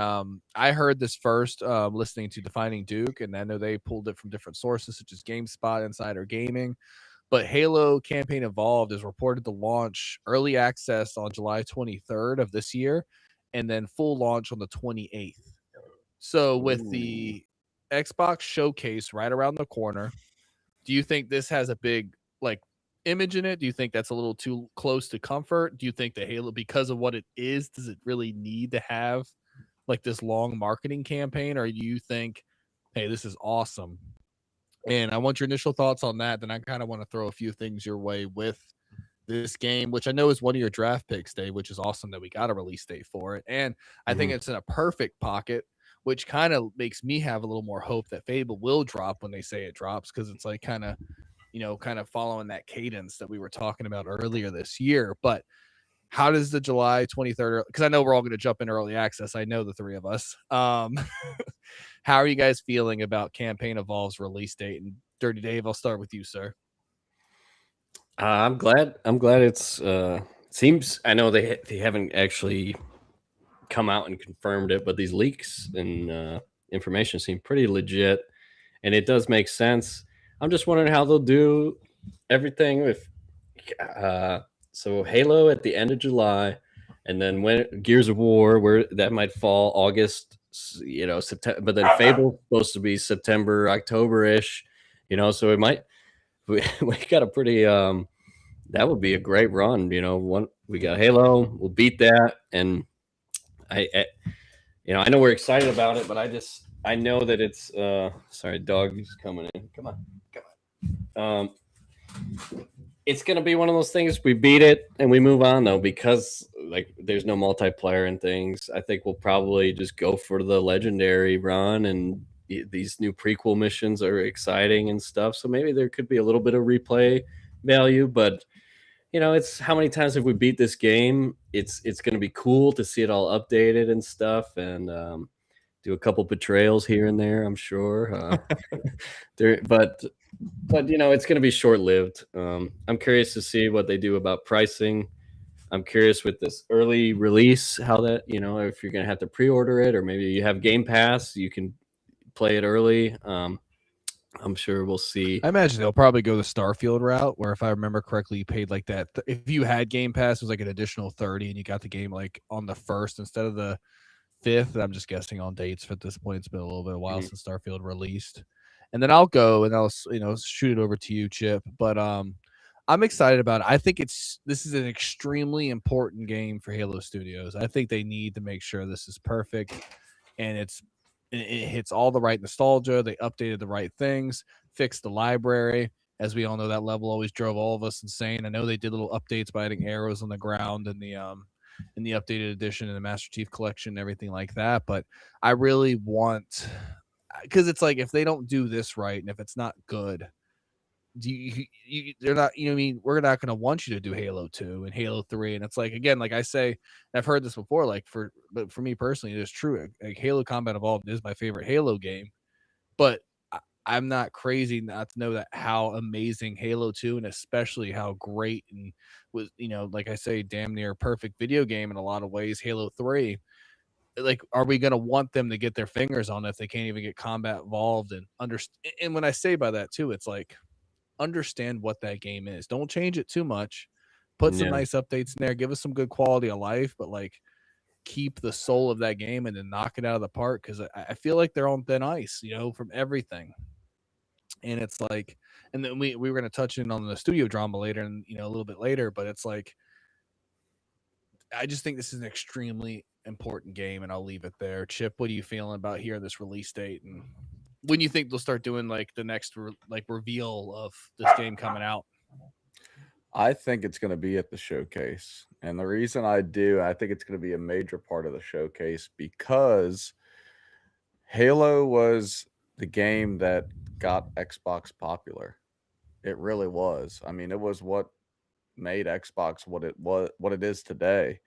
I heard this first listening to Defining Duke, and I know they pulled it from different sources such as GameSpot, Insider Gaming. But Halo Campaign Evolved is reported to launch early access on July 23rd of this year, and then full launch on the 28th. So with Ooh. the Xbox showcase right around the corner, do you think this has a big like image in it? Do you think that's a little too close to comfort? Do you think the Halo, because of what it is, does it really need to have like this long marketing campaign, or do you think, hey, this is awesome? And I want your initial thoughts on that. Then I kind of want to throw a few things your way with this game, which I know is one of your draft picks, Dave, which is awesome that we got a release date for it. And I think Mhm. it's in a perfect pocket, which kind of makes me have a little more hope that Fable will drop when they say it drops, because it's like kind of following that cadence that we were talking about earlier this year. But how does the July 23rd, because I know we're all going to jump in early access. I know the three of us. How are you guys feeling about Campaign Evolve's release date? And Dirty Dave, I'll start with you, sir. I'm glad. I'm glad it's. Seems I know they haven't actually come out and confirmed it, but these leaks and information seem pretty legit, and it does make sense. I'm just wondering how they'll do everything with. Uh, so Halo at the end of July, and then when Gears of War, where that might fall August, September, but then Fable's supposed to be September, October ish, so it might. We got a pretty that would be a great run. One we got Halo, we'll beat that, and I know we're excited about it, but I know that it's sorry, dog is coming in. Come on, come on. It's gonna be one of those things. We beat it and we move on though, because like there's no multiplayer and things. I think we'll probably just go for the legendary run, and these new prequel missions are exciting and stuff. So maybe there could be a little bit of replay value, but it's how many times have we beat this game? It's going to be cool to see it all updated and stuff, and do a couple betrayals here and there. I'm sure, there, but it's going to be short lived. I'm curious to see what they do about pricing. I'm curious with this early release how that if you're going to have to pre-order it, or maybe you have Game Pass, you can play it early. I'm sure we'll see. I imagine they'll probably go the Starfield route, where if I remember correctly, you paid like that. If you had Game Pass, it was like an additional 30, and you got the game like on the 1st instead of the 5th. I'm just guessing on dates at this point. It's been a little bit of a while Mhm. since Starfield released. And then I'll go and I'll shoot it over to you, Chip. But I'm excited about it. I think this is an extremely important game for Halo Studios. I think they need to make sure this is perfect, and it hits all the right nostalgia. They updated the right things, fixed the library. As we all know, that level always drove all of us insane. I know they did little updates by adding arrows on the ground and in the updated edition and the Master Chief Collection and everything like that. But I really want, because it's like if they don't do this right and if it's not good, they're not, I mean, we're not going to want you to do Halo 2 and Halo 3. And it's like, again, like I say, I've heard this before, but for me personally, it is true. Like Halo Combat Evolved is my favorite Halo game, but I'm not crazy not to know that how amazing Halo 2 and especially how great and was, like I say, damn near perfect video game in a lot of ways, Halo 3. Like, are we going to want them to get their fingers on it if they can't even get combat involved and understand? And when I say by that too, it's like, understand what that game is. Don't change it too much. Put some Yeah. nice updates in there. Give us some good quality of life, but like keep the soul of that game and to knock it out of the park, because I feel like they're on thin ice, from everything. And it's like, and then we were going to touch in on the studio drama later, and a little bit later, but it's like, I just think this is an extremely important game, and I'll leave it there. Chip, what are you feeling about here this release date, and when you think they'll start doing like the next reveal of this game coming out? I think it's going to be at the showcase. And the reason I think it's going to be a major part of the showcase because Halo was the game that got Xbox popular. It really was. I mean, it was what made Xbox what it is today.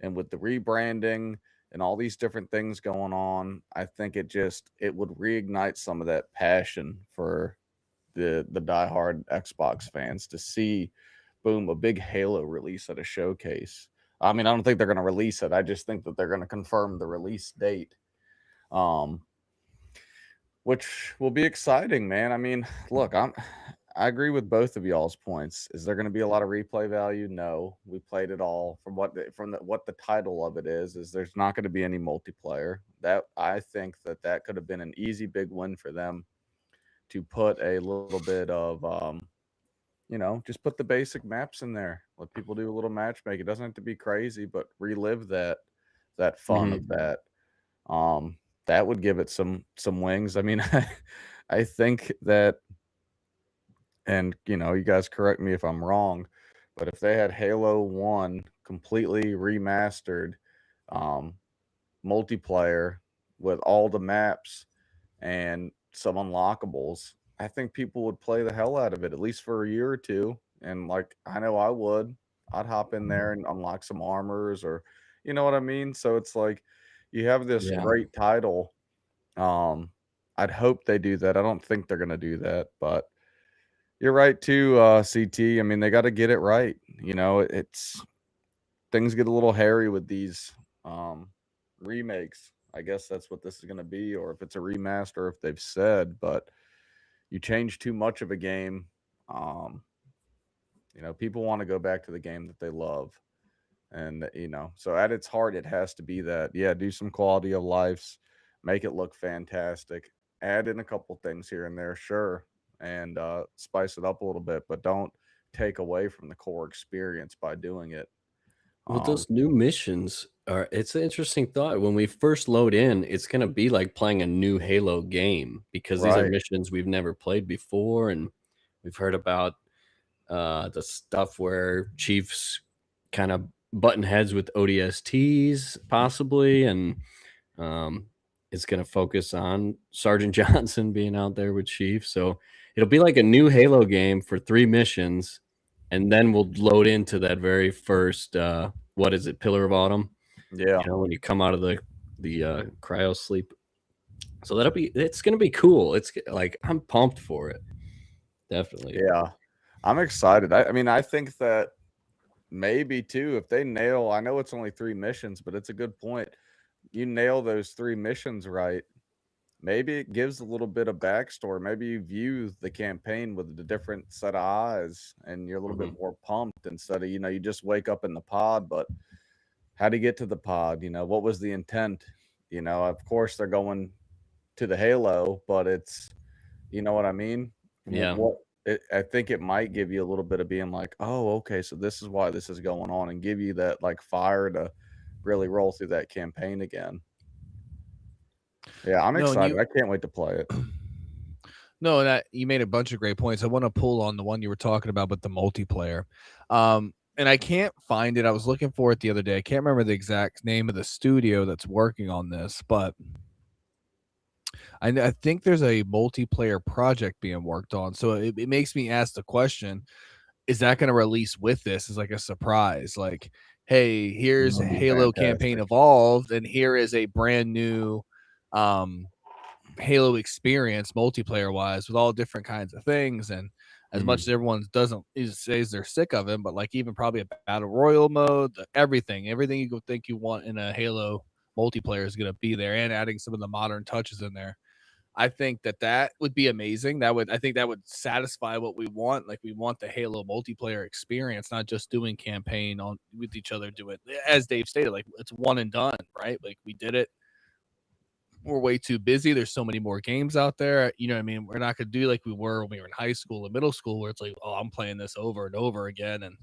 And with the rebranding and all these different things going on, I think it would reignite some of that passion for the diehard Xbox fans to see, boom, a big Halo release at a showcase. I mean, I don't think they're going to release it. I just think that they're going to confirm the release date, um, which will be exciting, man. I mean, look, I agree with both of y'all's points. Is there going to be a lot of replay value? No, we played it all. What the title of it is there's not going to be any multiplayer. That I think that could have been an easy big win for them to put a little bit of just put the basic maps in there. Let people do a little matchmaking. It doesn't have to be crazy, but relive that fun of that. Um, that would give it some wings. I mean, I think that, and you guys correct me if I'm wrong, but if they had Halo 1 completely remastered, um, multiplayer with all the maps and some unlockables, I think people would play the hell out of it, at least for a year or two. And like, I know I would. I'd hop in there and unlock some armors, or you know what I mean? So it's like you have this Yeah. great title. Um, I'd hope they do that. I don't think they're gonna do that, but you're right too, CT. I mean, they got to get it right. It's things get a little hairy with these um, remakes. I guess that's what this is going to be, or if it's a remaster, if they've said. But you change too much of a game, um, people want to go back to the game that they love, and so at its heart, it has to be that. Yeah, do some quality of lives, make it look fantastic, add in a couple things here and there, sure, and spice it up a little bit, but don't take away from the core experience by doing it. Well, Um, those new missions it's an interesting thought. When we first load in, it's going to be like playing a new Halo game because these are right. missions we've never played before. And we've heard about the stuff where Chiefs kind of button heads with ODSTs, possibly. And um, it's going to focus on Sergeant Johnson being out there with Chief. So it'll be like a new Halo game for 3 missions. And then we'll load into that very first, what is it, Pillar of Autumn? Yeah. When you come out of the cryo sleep. So it's gonna be cool. It's like I'm pumped for it. Definitely. Yeah. I'm excited. I mean, I think that maybe too, if they nail, I know it's only 3 missions, but it's a good point. You nail those 3 missions right, maybe it gives a little bit of backstory. Maybe you view the campaign with a different set of eyes and you're a little bit Mhm. more pumped instead of, you just wake up in the pod, but how to get to the pod, what was the intent? Of course they're going to the Halo, but it's, you know what I mean? Yeah. I think it might give you a little bit of being like, oh, okay, so this is why this is going on, and give you that like fire to really roll through that campaign again. Yeah, I'm No, and excited. I can't wait to play it. no, and you made a bunch of great points. I want to pull on the one you were talking about with the multiplayer. And I can't find it. I was looking for it the other day. I can't remember the exact name of the studio that's working on this, but I think there's a multiplayer project being worked on. So it makes me ask the question: is that going to release with this as like a surprise? Like, hey, here's That'd be Halo Campaign fantastic. Evolved, and here is a brand new um Halo experience multiplayer wise with all different kinds of things. And as much Mhm. as everyone doesn't says they're sick of it, but like even probably a battle royal mode, everything you could think you want in a Halo multiplayer is going to be there, and adding some of the modern touches in there. I think that would be amazing. I think that would satisfy what we want. Like we want the Halo multiplayer experience, not just doing campaign on with each other. Do it as Dave stated, like it's one and done, right? Like we did it. We're way too busy. There's so many more games out there. You know what I mean? We're not gonna do like we were when we were in high school and middle school, where it's like, oh, I'm playing this over and over again, and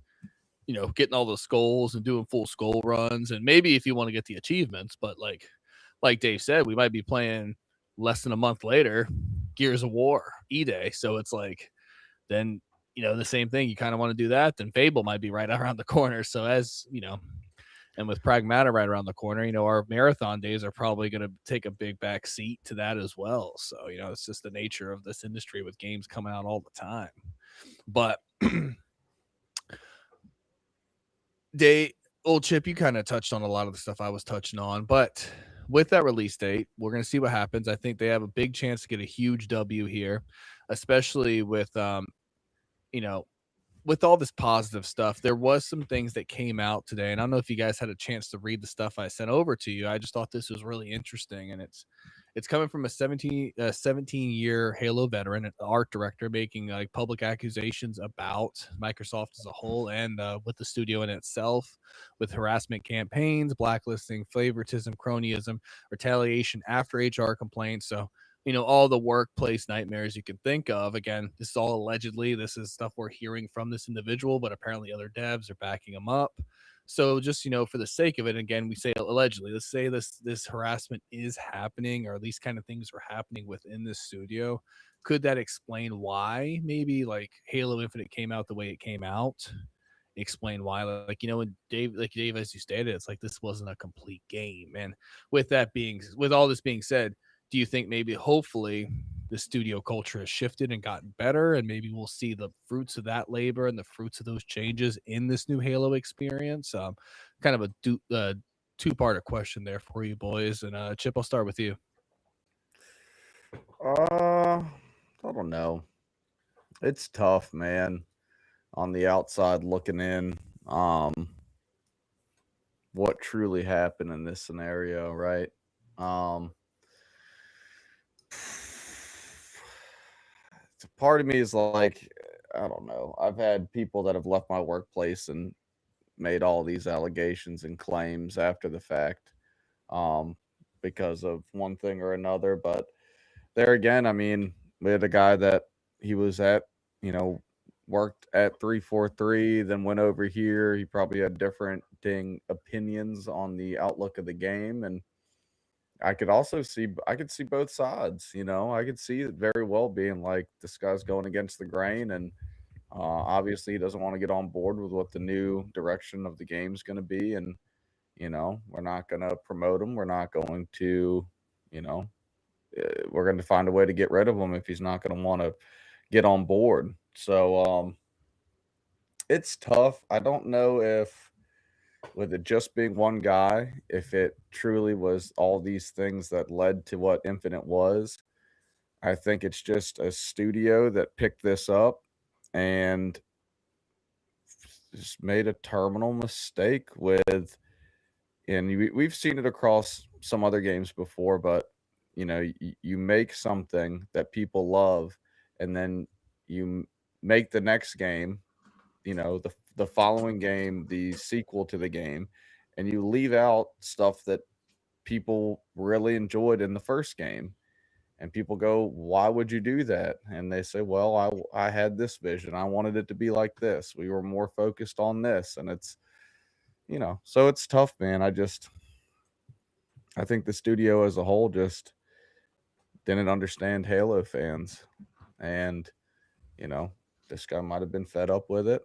getting all the skulls and doing full skull runs, and maybe if you want to get the achievements, but like Dave said, we might be playing less than a month later, Gears of War E-Day. So it's like, then, the same thing. You kind of want to do that. Then Fable might be right around the corner. So and with Pragmata right around the corner, our marathon days are probably going to take a big back seat to that as well. So, it's just the nature of this industry with games coming out all the time. But old Chip, you kind of touched on a lot of the stuff I was touching on, but with that release date, we're going to see what happens. I think they have a big chance to get a huge W here, especially with, you know, with all this positive stuff. There was some things that came out today, and I don't know if you guys had a chance to read the stuff I sent over to you. I just thought this was really interesting, and it's coming from a 17-year Halo veteran, an art director, making like public accusations about Microsoft as a whole and with the studio in itself, with harassment campaigns, blacklisting, favoritism, cronyism, retaliation after HR complaints. So all the workplace nightmares you can think of. Again, this is all allegedly. This is stuff we're hearing from this individual, but apparently other devs are backing him up. So just, for the sake of it, again, we say allegedly, let's say this harassment is happening, or at least kind of things are happening within this studio. Could that explain why maybe like Halo Infinite came out the way it came out? Explain why, like, when Dave, as you stated, it's like this wasn't a complete game. And with all this being said, do you think maybe hopefully the studio culture has shifted and gotten better, and maybe we'll see the fruits of that labor and the fruits of those changes in this new Halo experience? Kind of a two-part question there for you boys. And Chip, I'll start with you. I don't know. It's tough, man. On the outside looking in, what truly happened in this scenario, right? Um, Part of me is like, I don't know. I've had people that have left my workplace and made all these allegations and claims after the fact, um, because of one thing or another. But there again, I mean, we had a guy that he was at, you know, worked at 343, then went over here. He probably had different opinions on the outlook of the game. And I could see both sides, I could see it very well being like this guy's going against the grain. And obviously he doesn't want to get on board with what the new direction of the game's going to be. And, we're not going to promote him. We're not going to, you know, we're going to find a way to get rid of him if he's not going to want to get on board. So it's tough. I don't know if with it just being one guy, if it truly was all these things that led to what Infinite was. I think it's just a studio that picked this up and just made a terminal mistake with, and we've seen it across some other games before, but you make something that people love, and then make the next game, the following game, the sequel to the game, and you leave out stuff that people really enjoyed in the first game. And people go, why would you do that? And they say, well, I had this vision. I wanted it to be like this. We were more focused on this. And it's, so it's tough, man. I think the studio as a whole just didn't understand Halo fans. And, you know, this guy might have been fed up with it.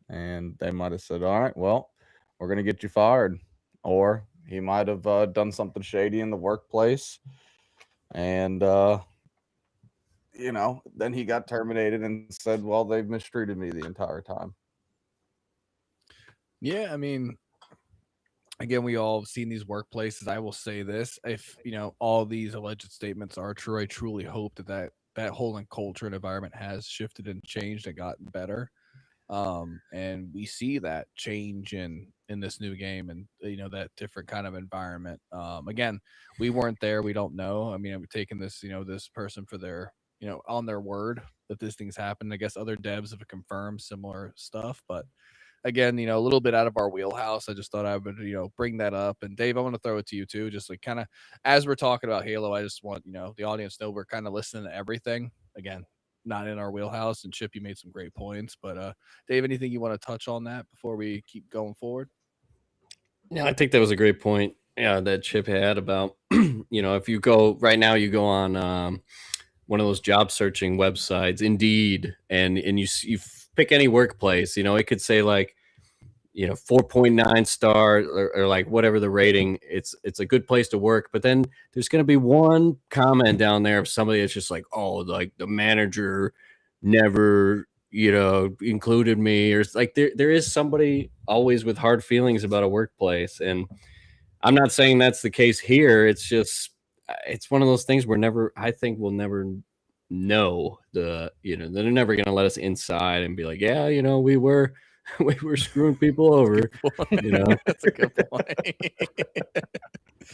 And they might have said, all right, well, we're going to get you fired. Or he might have done something shady in the workplace. And, then he got terminated and said, well, they've mistreated me the entire time. Yeah, I mean, again, we all have seen these workplaces. I will say this: if all these alleged statements are true, I truly hope that whole culture and environment has shifted and changed and gotten better. And we see that change in in this new game, and that different kind of environment. Again, we weren't there, we don't know. I mean, I'm taking this this person for their on their word that this thing's happened. I guess other devs have confirmed similar stuff, but again, a little bit out of our wheelhouse. I just thought I would, bring that up. And Dave, I want to throw it to you too. Just like kind of as we're talking about Halo, I just want, the audience to know we're kind of listening to everything. Again, not in our wheelhouse. And Chip, you made some great points. But Dave, anything you want to touch on that before we keep going forward? Yeah, I think that was a great point. Yeah, that Chip had about if you go right now, you go on one of those job searching websites, Indeed, and you pick any workplace. It could say like 4.9 star or like whatever the rating. It's a good place to work, but then there's going to be one comment down there of somebody that's just like, oh, like the manager never included me, or it's like there is somebody always with hard feelings about a workplace. And I'm not saying that's the case here. It's just it's one of those things I think we'll never know. They're never going to let us inside and be like, yeah, we were we were screwing people over. That's a good point.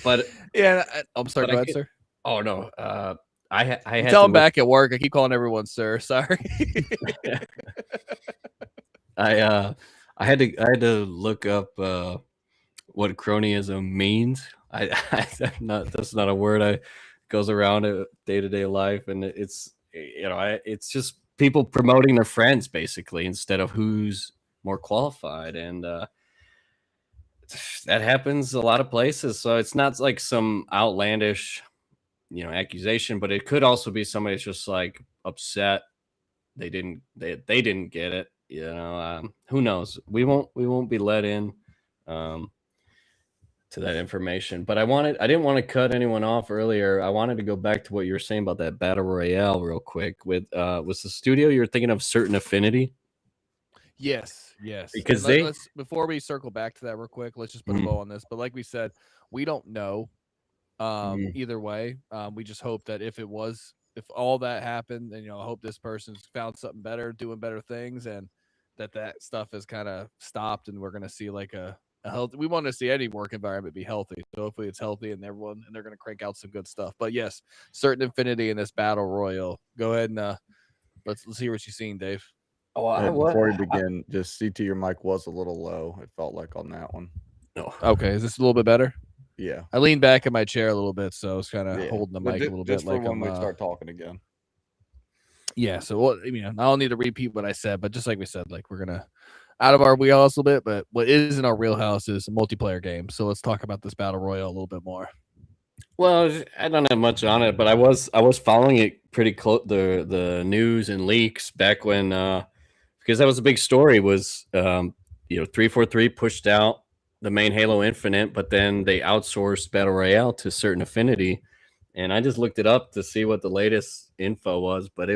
But yeah, I'm sorry. Go ahead, sir. Oh no, I had tell him back at work. I keep calling everyone sir. Sorry. I had to look up what cronyism means. That's not a word I goes around day to day life, and it's it's just people promoting their friends basically instead of who's more qualified, and that happens a lot of places. So it's not like some outlandish accusation, but it could also be somebody that's just like upset they didn't get it. Who knows? We won't be let in to that information. But I didn't want to cut anyone off earlier. I wanted to go back to what you were saying about that battle royale real quick. With was the studio you're thinking of Certain Affinity? Yes. Because let's before we circle back to that real quick, let's just put a bow on this. But like we said, we don't know either way. We just hope that if all that happened, and I hope this person's found something better, doing better things, and that stuff is kind of stopped, and we're gonna see like a healthy. We want to see any work environment be healthy, so hopefully it's healthy and they're gonna crank out some good stuff. But yes, Certain Infinity in this battle royal. Go ahead and let's hear what you've seen, Dave. Before we begin, just CT, your mic was a little low. It felt like on that one. No. Okay, is this a little bit better? Yeah. I leaned back in my chair a little bit, so I was kind of holding the mic a little bit. Just for like when we start talking again. Yeah, so I don't need to repeat what I said, but just like we said, like we're gonna out of our wheelhouse a little bit, but what is in our wheelhouse is a multiplayer game. So let's talk about this battle royale a little bit more. Well, I don't have much on it, but I was following it pretty close, the news and leaks back when because that was a big story. Was 343 pushed out the main Halo Infinite, but then they outsourced Battle Royale to Certain Affinity, and I just looked it up to see what the latest info was. But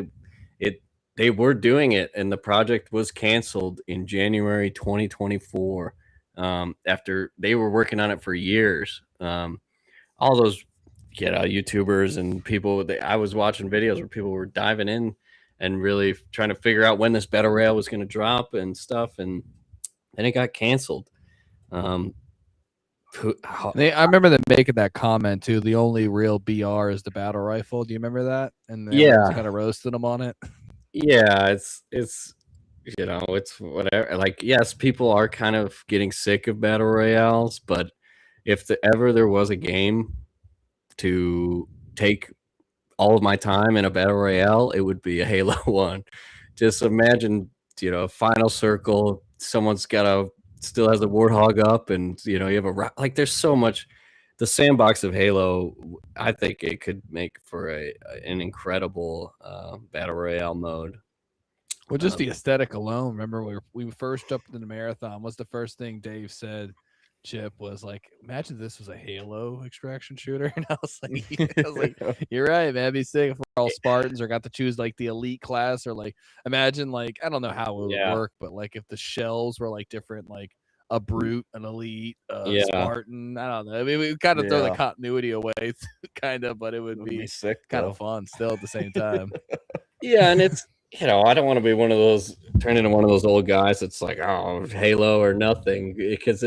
they were doing it, and the project was canceled in January 2024 after they were working on it for years. All those YouTubers and people, I was watching videos where people were diving in and really trying to figure out when this battle royale was going to drop and stuff, and then it got canceled. I remember them making that comment too. The only real BR is the battle rifle. Do you remember that? And they kind of roasted them on it. Yeah, it's it's whatever. Like, yes, people are kind of getting sick of battle royales, but if ever there was a game to take all of my time in a battle royale, it would be a Halo 1. Just imagine, final circle, someone's still has a warthog up, and you have like there's so much. The sandbox of Halo, I think it could make for an incredible battle royale mode. Well, just the aesthetic alone. Remember, we first jumped into the marathon. What's the first thing Dave said? Chip was like, "Imagine this was a Halo extraction shooter," and I was like, "You're right, man. It'd be sick if we're all Spartans or got to choose like the elite class, or like imagine like I don't know how it would work, but like if the shells were like different, like a brute, an elite, Spartan. I don't know. I mean, we kind of throw the continuity away, kind of, but it would be sick, kind of fun still at the same time. Yeah, and I don't want to be one of those turn into one of those old guys that's like, oh, Halo or nothing, because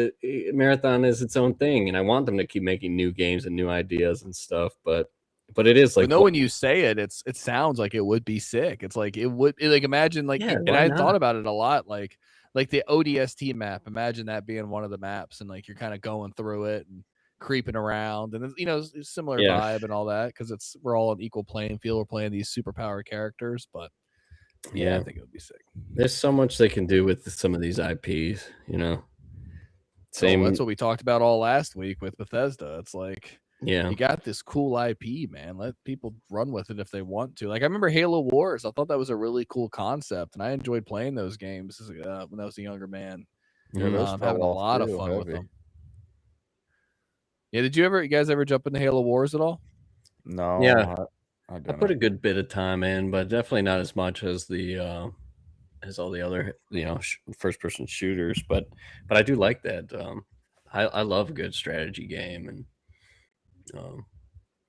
Marathon is its own thing, and I want them to keep making new games and new ideas and stuff. But it is But like, no, when you say it, it sounds like it would be sick. It's like like imagine like, yeah, and why I thought not? about it a lot, like the ODST map. Imagine that being one of the maps, and like you're kind of going through it and creeping around, and it's similar Yeah, vibe and all that because we're all on equal playing field. We're playing these superpower characters, but yeah, I yeah. think it would be sick. There's so much they can do with some of these IPs. Oh, that's Same, what we talked about all last week with Bethesda. It's like yeah. you got this cool IP, man. Let people run with it if they want to. Like I remember Halo Wars. I thought that was a really cool concept, and I enjoyed playing those games when I was a younger man. Yeah, those fell Having a off lot of too, fun with heavy. them. Yeah, you guys ever jump into Halo Wars at all? Yeah, No, I I put a didn't. good bit of time in, but definitely not as much as as all the other first person shooters. But I do like that. I love a good strategy game, and um,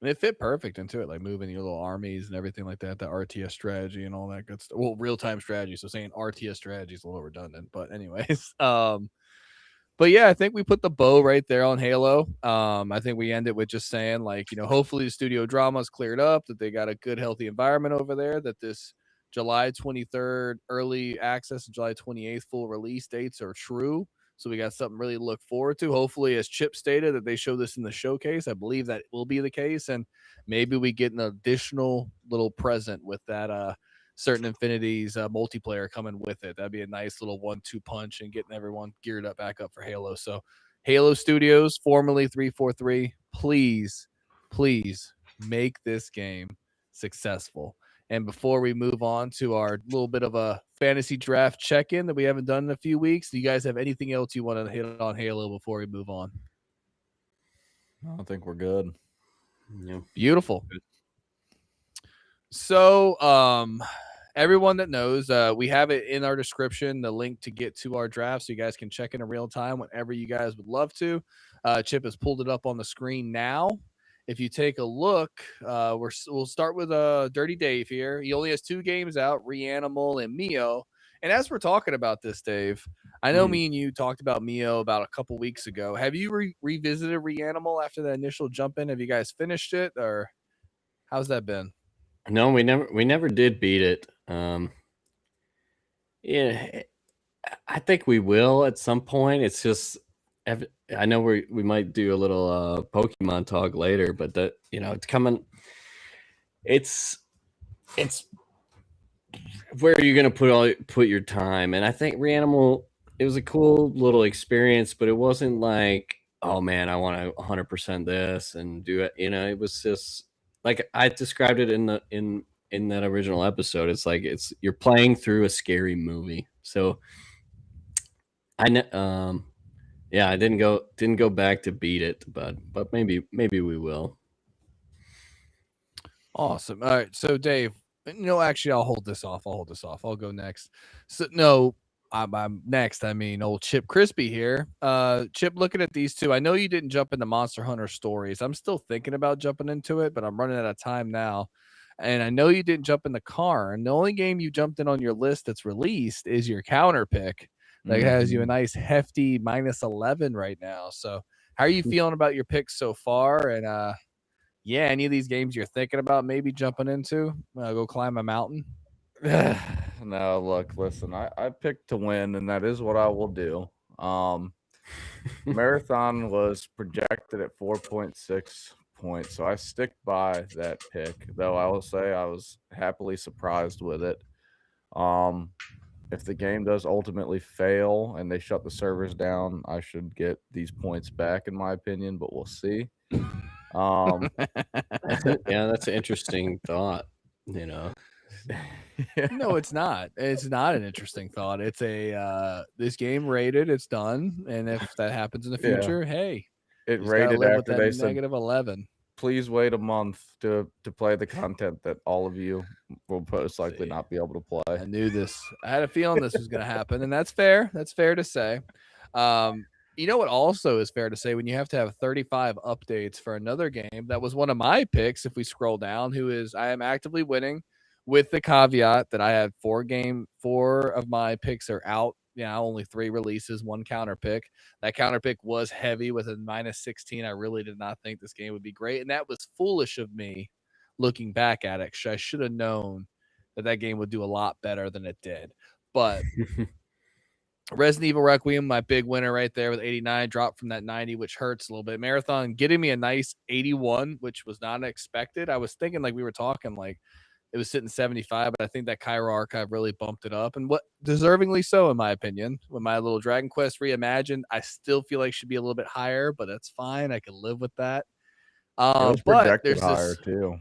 And it fit perfect into it, like moving your little armies and everything like that. The RTS strategy and all that good stuff. Well, real time strategy. So saying RTS strategy is a little redundant, but anyways, but yeah, I think we put the bow right there on Halo. I think we end it with just saying, like, hopefully the studio drama is cleared up, that they got a good, healthy environment over there, that this July 23rd early access and July 28th full release dates are true. So we got something really to look forward to. Hopefully, as Chip stated, that they show this in the showcase. I believe that will be the case. And maybe we get an additional little present with that certain Infinities multiplayer coming with it. That'd be a nice little 1-2 punch and getting everyone geared up back up for Halo. So, Halo Studios, formerly 343, please make this game successful. And before we move on to our little bit of a fantasy draft check in that we haven't done in a few weeks, do you guys have anything else you want to hit on Halo before we move on? I think we're good. yeah. Beautiful. So, everyone that knows, we have it in our description, the link to get to our draft, so you guys can check in real time whenever you guys would love to. Chip has pulled it up on the screen now. If you take a look, we'll start with Dirty Dave here. He only has 2 games out, Reanimal and Mio. And as we're talking about this, Dave, I know me and you talked about Mio about a couple weeks ago. Have you revisited Reanimal after that initial jump in? Have you guys finished it, or how's that been? No, we never did beat it. Yeah, I think we will at some point. It's just I know we might do a little Pokemon talk later, but that it's coming. It's where are you gonna put your time? And I think Reanimal, it was a cool little experience, but it wasn't like, oh man, I want to 100% this and do it. It was just like I described it in that original episode. It's like you're playing through a scary movie. So yeah, I didn't go back to beat it, but maybe we will. Awesome. All right. So, Dave, actually, I'll hold this off. I'll go next. So, no, I'm next. I mean, old Chip Crispy here. Chip, looking at these two, I know you didn't jump into Monster Hunter Stories. I'm still thinking about jumping into it, but I'm running out of time now. And I know you didn't jump in the car. And the only game you jumped in on your list that's released is your counter pick that has you a nice hefty -11 right now. So, how are you feeling about your picks so far? And yeah, any of these games you're thinking about maybe jumping into? Go climb a mountain? No, look, listen, I picked to win, and that is what I will do. Marathon was projected at 4.6 points, so I stick by that pick, though I will say I was happily surprised with it. If the game does ultimately fail and they shut the servers down, I should get these points back, in my opinion, but we'll see. That's an interesting thought. No, it's not. It's not an interesting thought. It's this game rated, it's done, and if that happens in the Yeah. future, hey, It you just gotta rated live with after that they said, -11. please wait a month to play the content that all of you will most likely See. not be able to play. I knew this. I had a feeling this was going to happen, and that's fair. That's fair to say. You know what also is fair to say when you have to have 35 updates for another game that was one of my picks, if we scroll down, who is I am actively winning with the caveat that I have four of my picks are out. Yeah, only 3 releases, 1 counter pick. That counter pick was heavy with a -16. I really did not think this game would be great, and that was foolish of me looking back at it. I should have known that game would do a lot better than it did. But Resident Evil Requiem, my big winner right there with 89, dropped from that 90, which hurts a little bit. Marathon getting me a nice 81, which was not expected. I was thinking like we were talking like it was sitting 75, but I think that Cairo Archive really bumped it up, and what deservingly so, in my opinion. With my little Dragon Quest Reimagined, I still feel like should be a little bit higher, but that's fine. I can live with that. It was But projected there's higher this, too.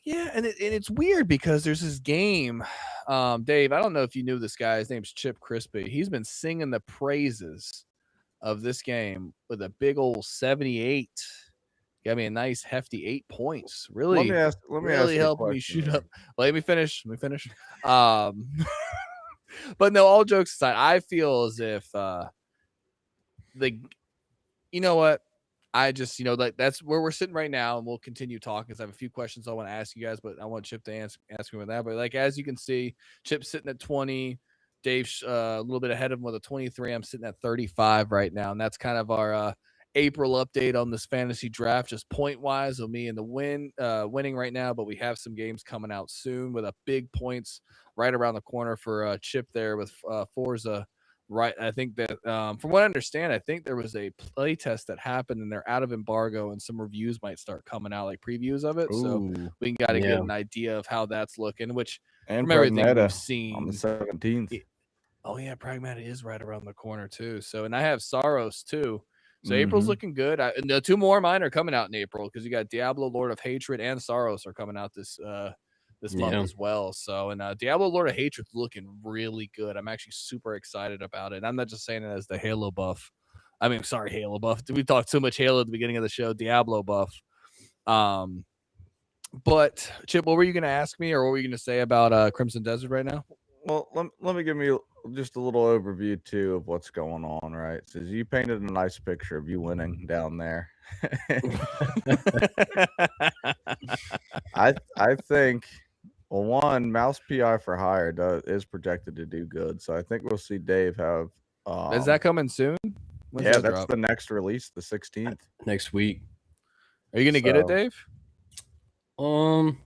yeah, and it's weird because there's this game, Dave. I don't know if you knew this guy. His name's Chip Crispy. He's been singing the praises of this game with a big old 78. Got me a nice hefty 8 points. Really, Let me ask you a helping me question shoot here. up. Let me finish. But no, all jokes aside, I feel as if you know what? I just, like that's where we're sitting right now, and we'll continue talking because I have a few questions I want to ask you guys, but I want Chip to ask me with that. But like as you can see, Chip's sitting at 20, Dave's a little bit ahead of him with a 23. I'm sitting at 35 right now, and that's kind of our April update on this fantasy draft, just point wise of me in the winning right now. But we have some games coming out soon with a big points right around the corner for Chip there with Forza. Right, I think that from what I understand, I think there was a play test that happened, and they're out of embargo, and some reviews might start coming out, like previews of it. So Ooh, we got to Yeah. get an idea of how that's looking. Which, and from everything we've Pragmata on the seen, 17th. oh yeah, Pragmata is right around the corner too. So, and I have Saros too. So April's Mhm. looking good. And the 2 more of mine are coming out in April because you got Diablo, Lord of Hatred, and Saros are coming out this month Yeah. as well. So, and Diablo Lord of Hatred's looking really good. I'm actually super excited about it. And I'm not just saying it as the Halo buff. I mean, sorry, Halo buff. We talked so much Halo at the beginning of the show. Diablo buff. But Chip, what were you going to ask me, or what were you going to say about Crimson Desert right now? Well, let me give you just a little overview too of what's going on. Right, says you painted a nice picture of you winning down there. I think, well, one mouse PI for hire is projected to do good, so I think we'll see Dave have. Is that coming soon? When's Yeah, that that's drop? the next release, the 16th. Next week. Are you going to get it, So- Dave? Um,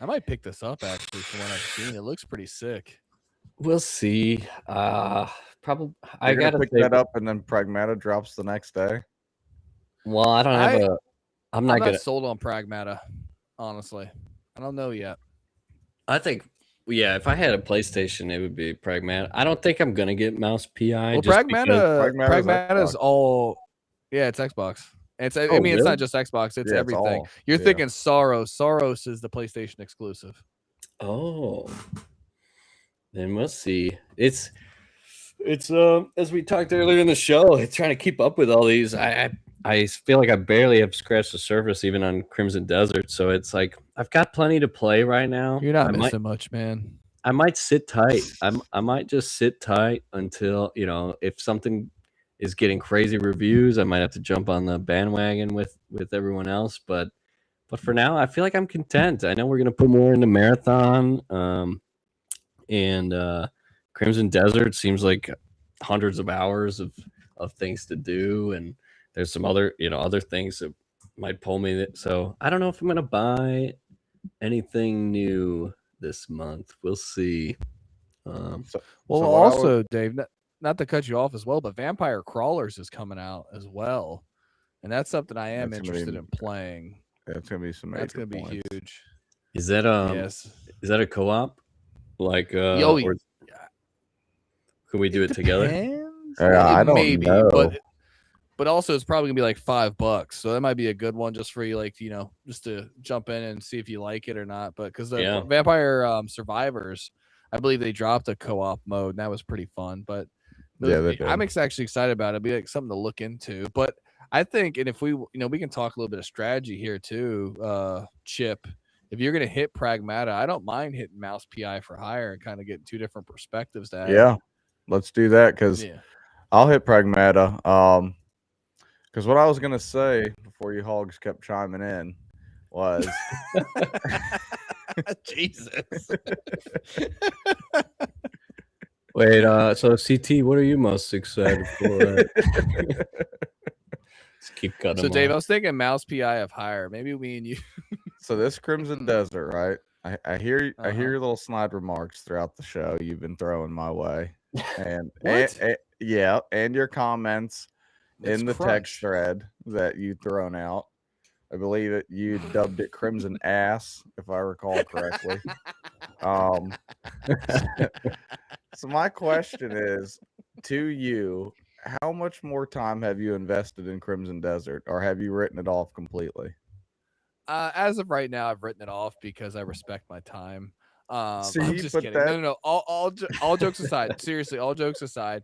I might pick this up actually from what I've seen. It looks pretty sick. we'll see. Probably. I You're gonna gotta pick say, that up, and then Pragmata drops the next day. well, I don't have I- a. I'm I'm not not gonna. sold on Pragmata, honestly. I don't know yet. I think, yeah, if I had a PlayStation, it would be Pragmata. I don't think I'm gonna get Mouse PI. Well, just because- Pragmata's Xbox. all. Yeah, it's Xbox. It's. I Oh, mean, it's really? not just Xbox. It's Yeah, it's everything. all, You're yeah. thinking Saros. Saros is the PlayStation exclusive. Oh, then we'll see. It's as we talked earlier in the show, it's trying to keep up with all these. I feel like I barely have scratched the surface even on Crimson Desert. So it's like I've got plenty to play right now. You're not I missing much, man. might sit tight. I might just sit tight until, if something is getting crazy reviews, I might have to jump on the bandwagon with everyone else. But for now, I feel like I'm content. I know we're gonna put more into Marathon, and Crimson Desert seems like hundreds of hours of things to do, and there's some other things that might pull me. So I don't know if I'm gonna buy anything new this month. We'll see. Well, So what I also, Dave, not to cut you off as well, but Vampire Crawlers is coming out as well, and that's something I am That's gonna be- interested in playing. It's gonna be some. That's major going to be points. huge. Is that Yes. Is that a co-op? Like Yo, or could we do it together? Depends. I don't Maybe, know. but also it's probably gonna be like $5, so that might be a good one just for you, like just to jump in and see if you like it or not. But because the Yeah. Vampire Survivors, I believe they dropped a co-op mode, and that was pretty fun. But Yeah, they I'm did. actually excited about it. It'd be like something to look into. But I think, and if we can talk a little bit of strategy here too, Chip. If you're gonna hit Pragmata, I don't mind hitting Mouse PI for hire and kind of getting 2 different perspectives. To Yeah, let's do that because yeah. I'll hit Pragmata. Because what I was gonna say before you hogs kept chiming in was Jesus. Wait, so CT, what are you most excited for? Just keep cutting So them Dave, I off. was thinking Mouse PI of higher. Maybe me and you. So this Crimson Desert, right? I hear Uh-huh. your little snide remarks throughout the show you've been throwing my way, and What? yeah, and your comments It's in the text crunch. thread that you thrown out. I believe it. You dubbed it Crimson Ass, if I recall correctly. Um, so, so my question is to you: how much more time have you invested in Crimson Desert, or have you written it off completely? As of right now, I've written it off because I respect my time. I'm See, just but kidding. that No. All jokes aside, seriously, all jokes aside,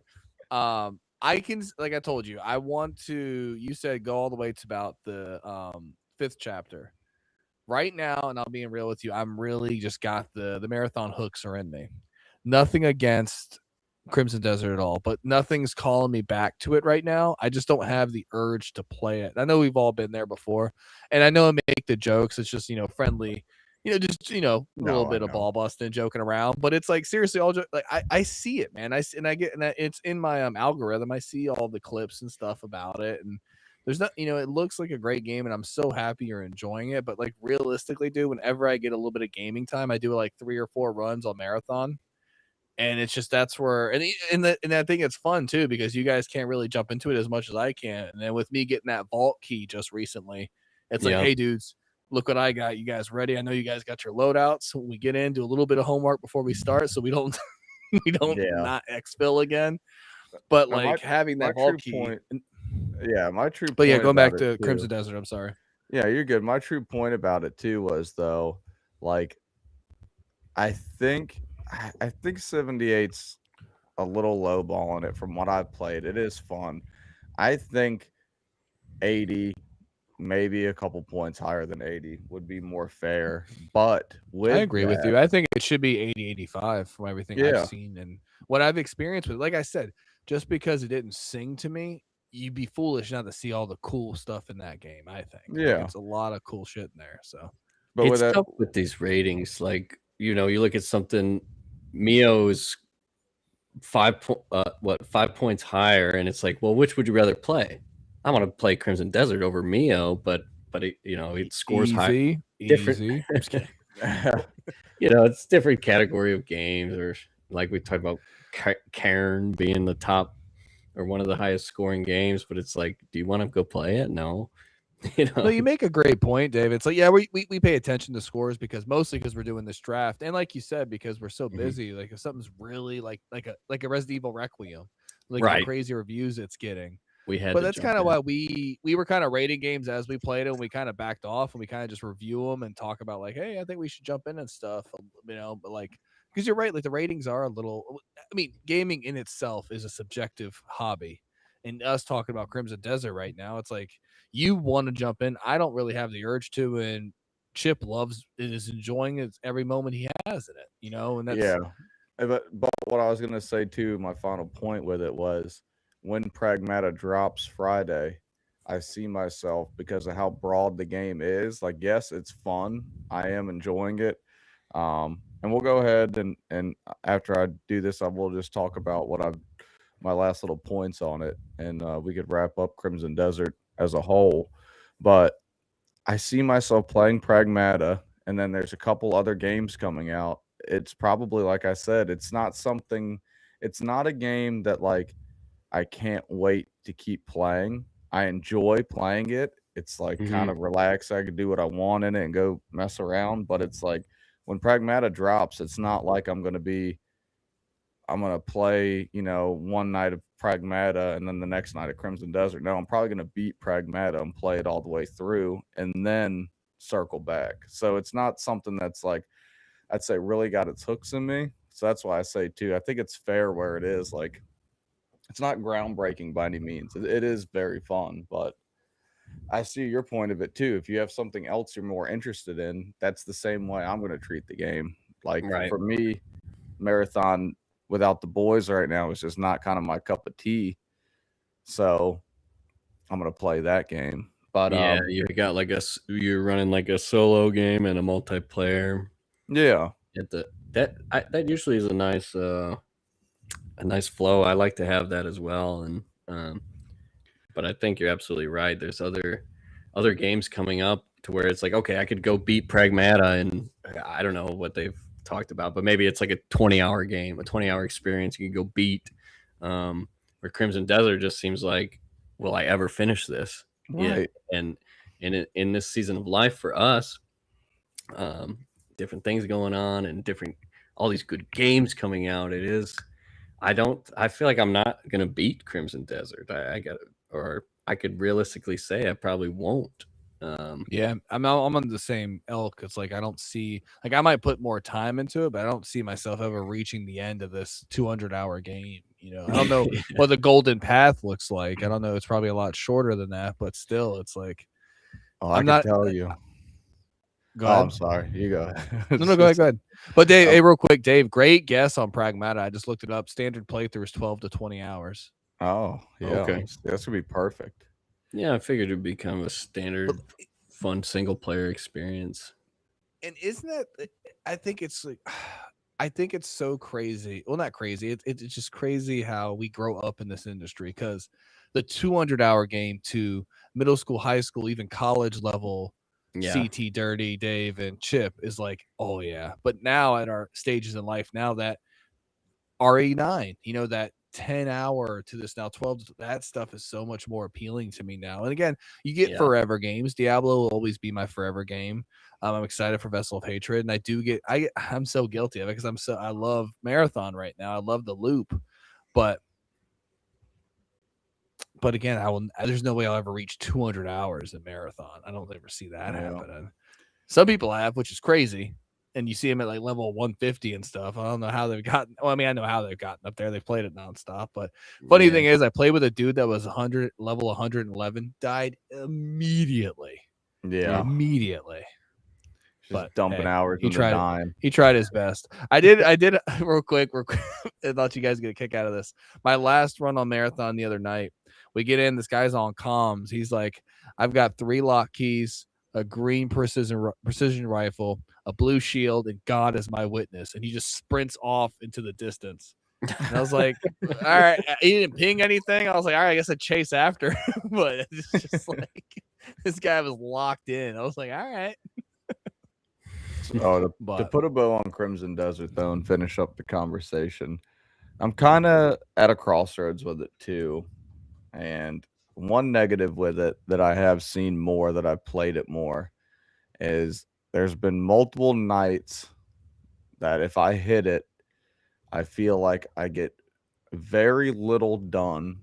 I can, like I told you, I want to. You said go all the way to about the fifth chapter. Right now, and I'll being real with you, I'm really just got the marathon hooks are in me. Nothing against Crimson Desert at all, but nothing's calling me back to it right now. I just don't have the urge to play it. I know we've all been there before, and I know I make the jokes. It's just friendly, just a little no, I bit of know. ball busting, joking around. But it's like seriously, all like I see it, man. And I get and it's in my algorithm. I see all the clips and stuff about it, and there's not, it looks like a great game, and I'm so happy you're enjoying it. But like realistically, dude, whenever I get a little bit of gaming time, I do like 3 or 4 runs on marathon, and it's just that's where and that thing it's fun too because you guys can't really jump into it as much as I can. And then with me getting that vault key just recently, it's like, Yeah. hey dudes, look what I got. You guys ready? I know you guys got your loadouts. So when we get in, do a little bit of homework before we start so we don't we don't Yeah. not exfil again. But Now like having my that vault true key. point yeah, my true But yeah, point going about back it to too. Crimson Desert, I'm sorry. Yeah, you're good. My true point about it too was though, like I think I think 78's a little low ball on it from what I've played. It is fun. I think 80, maybe a couple points higher than 80 would be more fair. But I with agree with that, you. I think it should be 80, 85 from everything I've yeah, seen and what I've experienced with. Like I said, just because it didn't sing to me, you'd be foolish not to see all the cool stuff in that game. I think like yeah. it's a lot of cool shit in there. So But with It's that, tough with these ratings. Like, you look at something, Mio's 5 points higher, and it's like, well, which would you rather play? I want to play Crimson Desert over Mio, but it scores high, easy, different. easy. I'm just kidding. It's different category of games, or like we talked about Cairn being the top or one of the highest scoring games, but it's like, do you want to go play it? No. No, you make a great point, David. It's like, yeah, we pay attention to scores because mostly because we're doing this draft, and like you said, because we're so Mhm. busy. Like if something's really like a Resident Evil Requiem, like the Right. crazy reviews it's getting. We had But to that's jump kind of in. why we were kind of rating games as we played it, and we kind of backed off, and we kind of just review them and talk about like, hey, I think we should jump in and stuff, But like, because you're right, like the ratings are a little. I mean, gaming in itself is a subjective hobby, and us talking about Crimson Desert right now, it's like you want to jump in. I don't really have the urge to, and Chip loves is enjoying it every moment he has in it, and that's yeah. But what I was gonna say too, my final point with it was when Pragmata drops Friday, I see myself because of how broad the game is. Like, yes, it's fun. I am enjoying it. And we'll go ahead and after I do this, I will just talk about what I've my last little points on it, and we could wrap up Crimson Desert as a whole. But I see myself playing Pragmata, and then there's a couple other games coming out. It's probably like I said, it's not a game that like I can't wait to keep playing. I enjoy playing it. It's like kind Mhm. of relaxed. I could do what I want in it and go mess around, but it's like when Pragmata drops, it's not like I'm gonna play, one night of Pragmata and then the next night of Crimson Desert. No, I'm probably gonna beat Pragmata and play it all the way through and then circle back. So it's not something that's like I'd say really got its hooks in me. So that's why I say too. I think it's fair where it is. Like it's not groundbreaking by any means. It is very fun, but I see your point of it too. If you have something else you're more interested in, that's the same way I'm going to treat the game. Like Right. for me, marathon without the boys right now is just not kind of my cup of tea. So I'm gonna play that game. But Yeah, you got like you're running like a solo game and a multiplayer. Yeah. at the that usually is a nice flow. I like to have that as well, and but I think you're absolutely right. There's other games coming up to where it's like, okay, I could go beat Pragmata, and I don't know what they've talked about, but maybe it's like a 20-hour game, a 20-hour experience you can go beat. Where Crimson Desert just seems like, will I ever finish this? Yeah, Right. and in this season of life for us, um, different things going on and different all these good games coming out. It is I feel like I'm not gonna beat Crimson Desert. I got or I could realistically say I probably won't. Yeah, I'm on the same ilk. It's like I don't see like I might put more time into it, but I don't see myself ever reaching the end of this 200-hour game. I don't know what the golden path looks like. I don't know. It's probably a lot shorter than that, but still, it's like Oh, I I'm could not. tell you. Go Oh, I'm ahead. sorry. You go. No, It's go ahead, just, go ahead. But Dave, oh, hey, real quick, Dave, great guess on Pragmata. I just looked it up. Standard playthrough is 12 to 20 hours. oh, yeah. Okay. That's gonna be perfect. Yeah, I figured it'd be kind of a But standard, fun single player experience. and isn't that? I think it's like, I think it's so crazy. Well, not crazy. It's just crazy how we grow up in this industry because the 200-hour game to middle school, high school, even college level Yeah, CT Dirty, Dave, and Chip is like, oh yeah. But now at our stages in life, now that RE9, that 10-hour to this now 12, that stuff is so much more appealing to me now. And again, you get yeah, forever games. Diablo will always be my forever game. I'm excited for Vessel of Hatred, and I'm so guilty of it because I love Marathon right now. I love the loop, but again, there's no way I'll ever reach 200 hours in Marathon. I don't ever see that Yeah. happening. Some people have, which is crazy. And you see them at like level 150 and stuff. I don't know how they've gotten. Well, I mean, I know how they've gotten up there. They've played it nonstop. But funny yeah, thing is, I played with a dude that was 100 level 111, died immediately. Yeah. mm, Immediately. Just But dumping hey, hours he into tried. dying. He tried his best. I did real quick. I thought you guys get a kick out of this. My last run on Marathon the other night. We get in. This guy's on comms. He's like, "I've got 3 lock keys, a green precision rifle, a blue shield, and God is my witness." And he just sprints off into the distance. And I was like, "All right." He didn't ping anything. I was like, "All right, I guess I chase after." But it's just like this guy was locked in. I was like, "All right." Oh, to But put a bow on Crimson Desert though and finish up the conversation, I'm kind of at a crossroads with it too. And one negative with it that I have seen more that I've played it more is there's been multiple nights that if I hit it, I feel like I get very little done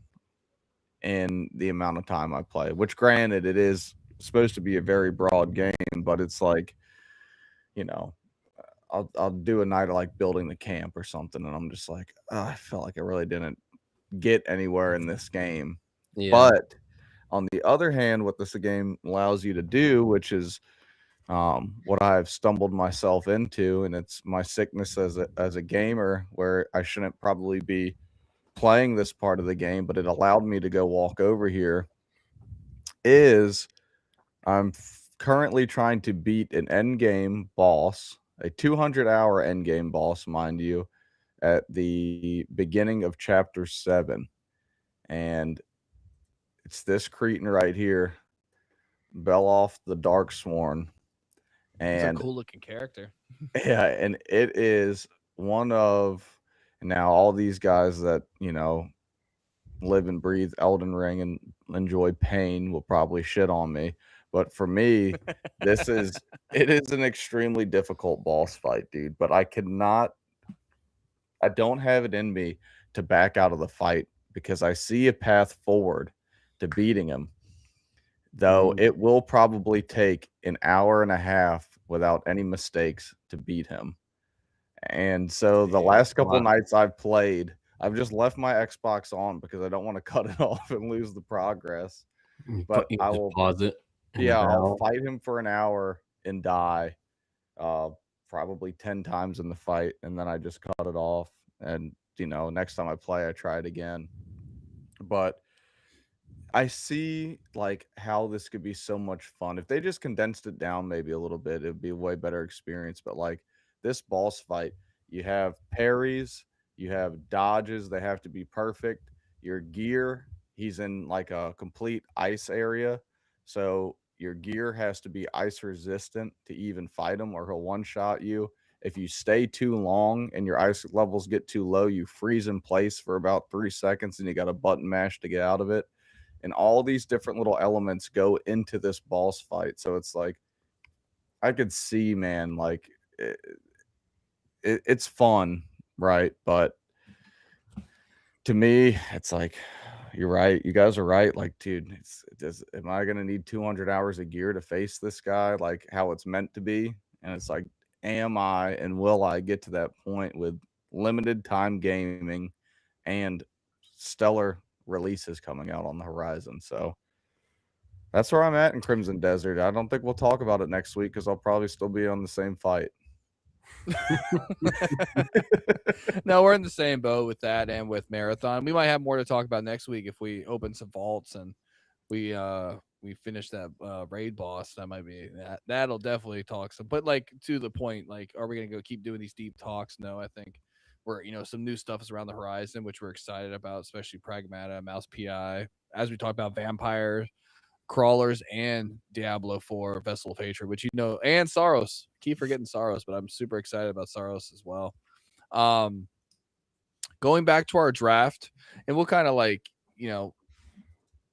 in the amount of time I play. Which, granted, it is supposed to be a very broad game, but it's like, you know, I'll do a night of like building the camp or something, and I'm just like, oh, I felt like I really didn't get anywhere in this game. yeah, But on the other hand, what this game allows you to do, which is what I've stumbled myself into, and it's my sickness as a gamer, where I shouldn't probably be playing this part of the game, but it allowed me to go walk over here. Is currently trying to beat an end game boss, a 200-hour end game boss, mind you, at the beginning of chapter 7, and it's this cretin right here, Beloff the Darksworn. he's a And cool looking character. yeah, and it is one of now all these guys that, live and breathe Elden Ring and enjoy pain will probably shit on me. But for me, it is an extremely difficult boss fight, dude. But I don't have it in me to back out of the fight because I see a path forward to beating him. Though mm, it will probably take an hour and a half without any mistakes to beat him. And so the Dang. last couple wow. nights I've played, I've just left my Xbox on because I don't want to cut it off and lose the progress. But You I just will, pause it in the yeah, I'll battle. fight him for an hour and die, uh, probably 10 times in the fight, and then I just cut it off. And, next time I play, I try it again. But I see like how this could be so much fun. If they just condensed it down maybe a little bit, it'd be a way better experience. But like this boss fight, you have parries, you have dodges, they have to be perfect. Your gear, he's in like a complete ice area. So your gear has to be ice resistant to even fight him, or he'll one shot you. If you stay too long and your ice levels get too low, you freeze in place for about 3 seconds and you got a button mash to get out of it. And all these different little elements go into this boss fight. So it's like, I could see, man, like it's fun, right? But to me, it's like, you're right. You guys are right. Like, dude, am I gonna need 200 hours of gear to face this guy? Like how it's meant to be? And it's like, am I and will I get to that point with limited time gaming and stellar releases coming out on the horizon? So that's where I'm at in Crimson Desert. I don't think we'll talk about it next week because I'll probably still be on the same fight. No, we're in the same boat with that and with Marathon. We might have more to talk about next week if we open some vaults and we finish that raid boss. That might be that'll definitely talk some. But like to the point, like, are we gonna go keep doing these deep talks? No, I think we're some new stuff is around the horizon, which we're excited about, especially Pragmata, Mouse PI, as we talk about vampires, crawlers, and Diablo 4 Vessel of Hatred, which and Saros. Keep forgetting Saros, but I'm super excited about Saros as well. Um, Going back to our draft, and we'll kind of like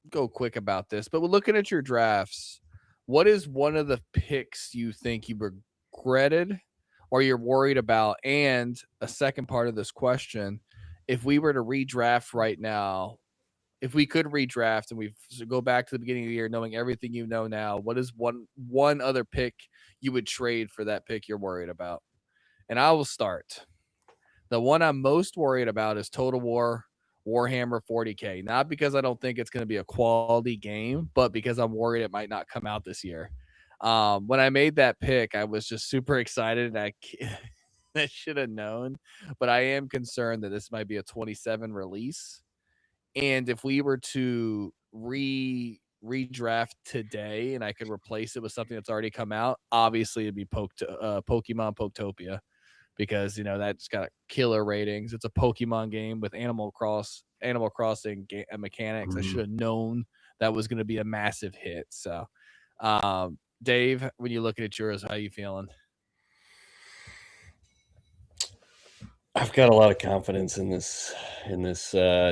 go quick about this, but we're looking at your drafts. What is one of the picks you think you regretted or you're worried about? And a second part of this question, if we were to redraft right now, if we could redraft and we go back to the beginning of the year knowing everything you know now, what is one other pick you would trade for that pick you're worried about? And I will start. The one I'm most worried about is Total War Warhammer 40K. Not because I don't think it's going to be a quality game, but because I'm worried it might not come out this year. When I made that pick, I was just super excited. And I should have known, but I am concerned that this might be a 27 release. And if we were to redraft today and I could replace it with something that's already come out, obviously it'd be Pokemon Poketopia, because that's got killer ratings. It's a Pokemon game with Animal Crossing mechanics. I should have known that was going to be a massive hit. So, Dave, when you're looking at yours, how you feeling? I've got a lot of confidence in this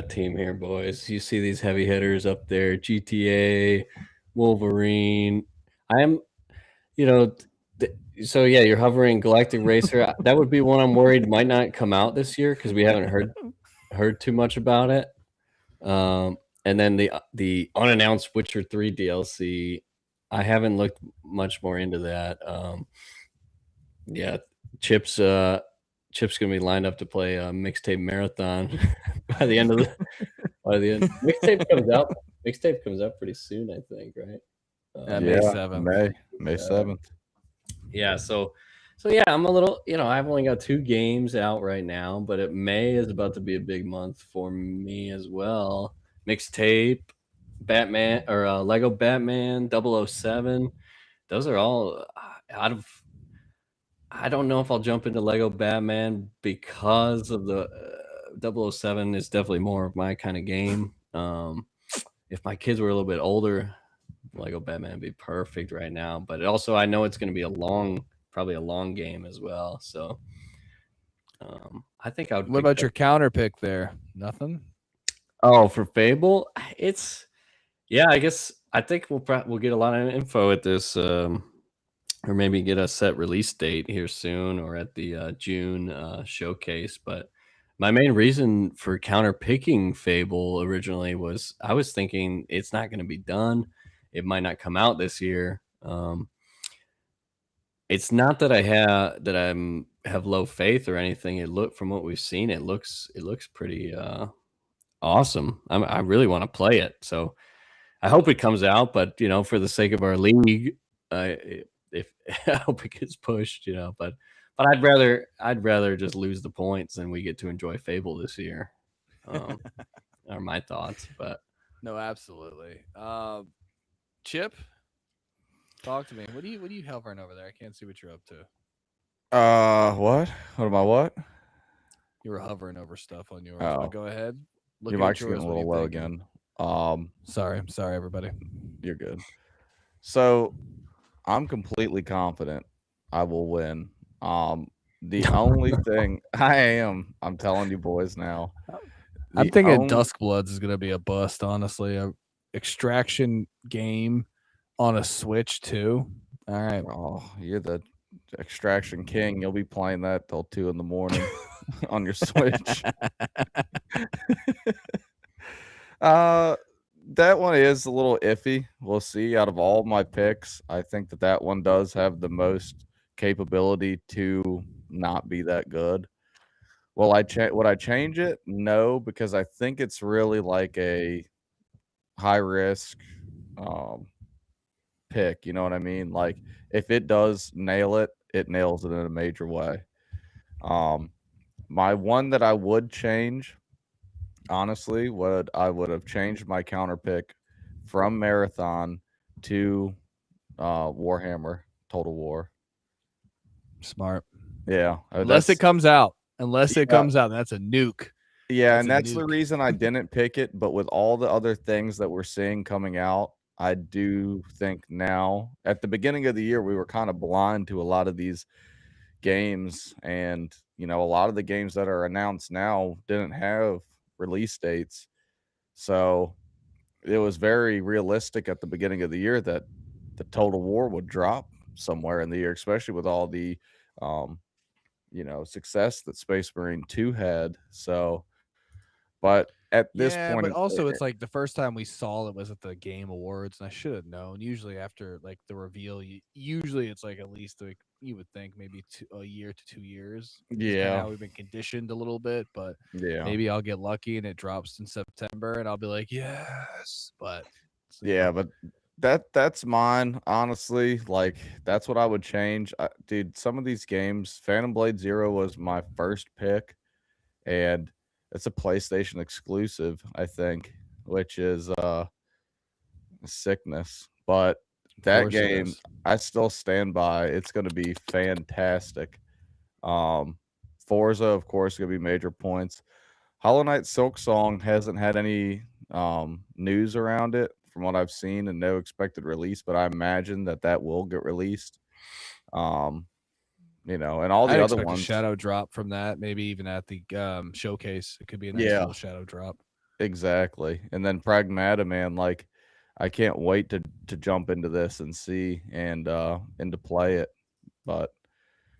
team here, boys. You see these heavy hitters up there: GTA, Wolverine. I'm, you know, so yeah, you're hovering Galactic Racer. That would be one I'm worried might not come out this year because we haven't heard too much about it. And then the unannounced Witcher 3 DLC, I haven't looked much more into that. Yeah, Chip's gonna be lined up to play a mixtape marathon by the end of mixtape comes out. Mixtape comes out pretty soon, I think, right? May 7th. May 7th. Yeah, so yeah, I'm a little, I've only got 2 games out right now, but May is about to be a big month for me as well. Mixtape, Batman, or Lego Batman 007. Those are all out of. I don't know if I'll jump into Lego Batman because of the 007 is definitely more of my kind of game. If my kids were a little bit older, Lego Batman would be perfect right now. But also, I know it's going to be probably a long game as well. So I think I would. What about your counter pick there? Nothing. Oh, for Fable, I guess I think we'll get a lot of info at this. Or maybe get a set release date here soon or at the June showcase. But my main reason for counter picking Fable originally was I was thinking it's not going to be done. It might not come out this year. It's not that I have low faith or anything. From what we've seen, it looks pretty awesome. I really want to play it, so I hope it comes out. But for the sake of our league, if I hope it gets pushed, but I'd rather just lose the points than we get to enjoy Fable this year. Are my thoughts, but no, absolutely. Chip, talk to me. What are you hovering over there? I can't see what you're up to. What? What am I? What? You were hovering over stuff on yours, but Oh, go ahead. your Looking at mic's getting yours. a What are little you low thinking? again. Um, Sorry, everybody. you're good. So I'm completely confident I will win. Um, the only thing I'm telling you boys now, I'm the thinking only, Duskbloods is gonna be a bust. Honestly, a extraction game on a Switch too. All right. oh, you're the extraction king. You'll be playing that till 2 in the morning on your Switch. Uh, that one is a little iffy. We'll see. Out of all my picks, I think that one does have the most capability to not be that good. Well, would I change it? No, because I think it's really like a high risk um pick, you know what I mean? Like if it does nail it, it nails it in a major way. Um my one that I would change, honestly, would have changed my counter pick from Marathon to Warhammer Total War. Smart. Yeah, Unless it comes out. Unless it yeah, comes out, that's a nuke. yeah, That's and a that's the nuke. reason I didn't pick it. But with all the other things that we're seeing coming out, I do think now at the beginning of the year we were kind of blind to a lot of these games, and a lot of the games that are announced now didn't have release dates. So it was very realistic at the beginning of the year that the Total War would drop somewhere in the year, especially with all the um, success that Space Marine 2 had. So, but at this Yeah, point, but also it's like the first time we saw it was at the Game Awards, and I should have known. Usually after like the reveal, usually it's like at least like you would think maybe a year to 2 years is kind of yeah, how we've been conditioned a little bit. But yeah, maybe I'll get lucky and it drops in September, and I'll be like, yes. But yeah, but that's mine, honestly. Like that's what I would change. Dude, some of these games, Phantom Blade Zero was my first pick, and it's a PlayStation exclusive, I think, which is sickness. But of that course it game, is. I still stand by. It's going to be fantastic. Um, Forza, of course, going to be major points. Hollow Knight Silk Song hasn't had any news around it from what I've seen, and no expected release, but I imagine that will get released. Um, and all I'd the other expect a ones. shadow drop from that, maybe even at the showcase. It could be a nice Yeah, little shadow drop. exactly. And then Pragmata, man, like I can't wait to jump into this and see and to play it. But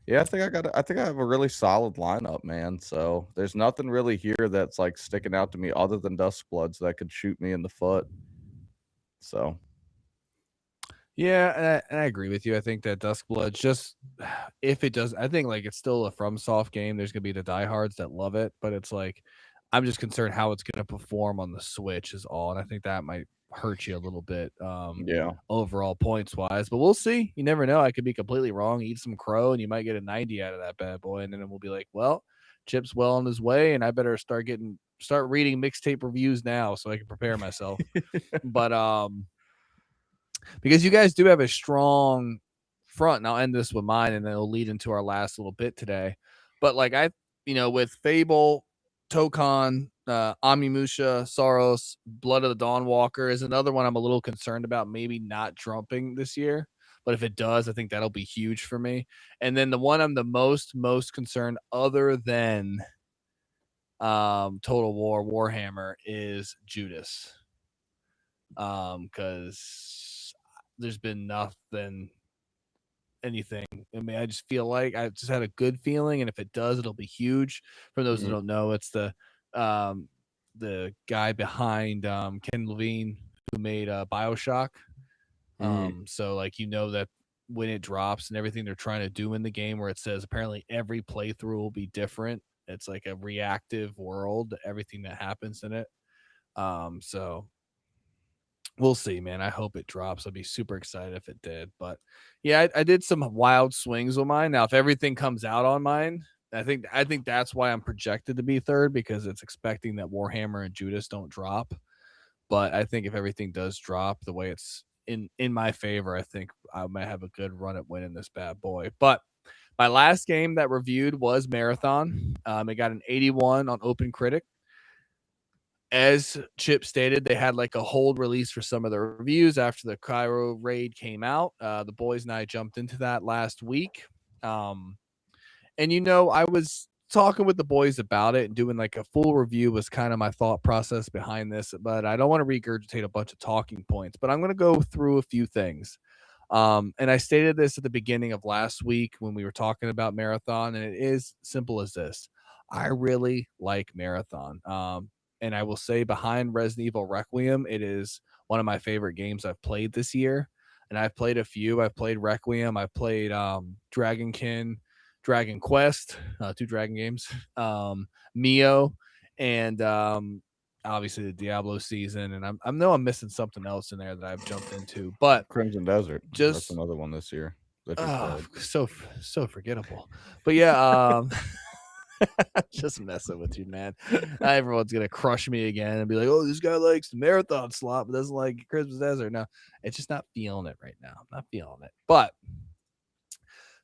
yeah, I think I have a really solid lineup, man. So there's nothing really here that's like sticking out to me other than Duskbloods that could shoot me in the foot. So Yeah, and I agree with you. I think that Duskblood just if it does, I think like it's still a FromSoft game. There's gonna be the diehards that love it, but it's like I'm just concerned how it's gonna perform on the Switch is all, and I think that might hurt you a little bit yeah. overall points wise. But we'll see. You never know. I could be completely wrong. Eat some crow, and you might get a 90 out of that bad boy, and then we'll be like, well, Chip's well on his way, and I better start reading mixtape reviews now so I can prepare myself. But because you guys do have a strong front. And I'll end this with mine, and then it'll lead into our last little bit today. But like with Fable, Tokon, Amimusha, Soros, Blood of the Dawnwalker is another one I'm a little concerned about maybe not jumping this year. But if it does, I think that'll be huge for me. And then the one I'm the most concerned, other than Total War Warhammer, is Judas. Because there's been nothing anything. I mean, I just feel like I just had a good feeling, and if it does, it'll be huge. For those who Mm, don't know, it's the guy behind Ken Levine who made BioShock. mm, So like that when it drops and everything they're trying to do in the game, where it says apparently every playthrough will be different. It's like a reactive world, everything that happens in it. So we'll see, man. I hope it drops. I'd be super excited if it did. But yeah, I did some wild swings with mine. Now, if everything comes out on mine, I think that's why I'm projected to be third, because it's expecting that Warhammer and Judas don't drop. But I think if everything does drop the way it's in my favor, I think I might have a good run at winning this bad boy. But My last game that reviewed was Marathon. It got an 81 on Open Critic. As Chip stated, they had like a hold release for some of the reviews after the Cairo raid came out. The boys and I jumped into that last week. Um, and I was talking with the boys about it and doing like a full review was kind of my thought process behind this, but I don't want to regurgitate a bunch of talking points, but I'm going to go through a few things. And I stated this at the beginning of last week when we were talking about Marathon, and it is simple as this. I really like Marathon. And I will say behind Resident Evil Requiem, it is one of my favorite games I've played this year. And I've played a few. I've played Requiem. I've played Dragonkin, Dragon Quest, two Dragon games, Mio, and obviously the Diablo season. And I know I'm missing something else in there that I've jumped into, but Crimson Desert. That's just another one this year that you played. so forgettable. But yeah, just messing with you, man. Everyone's gonna crush me again and be like, "Oh, this guy likes the marathon slot, but doesn't like Christmas Desert." No, it's just not feeling it right now. I'm not feeling it. But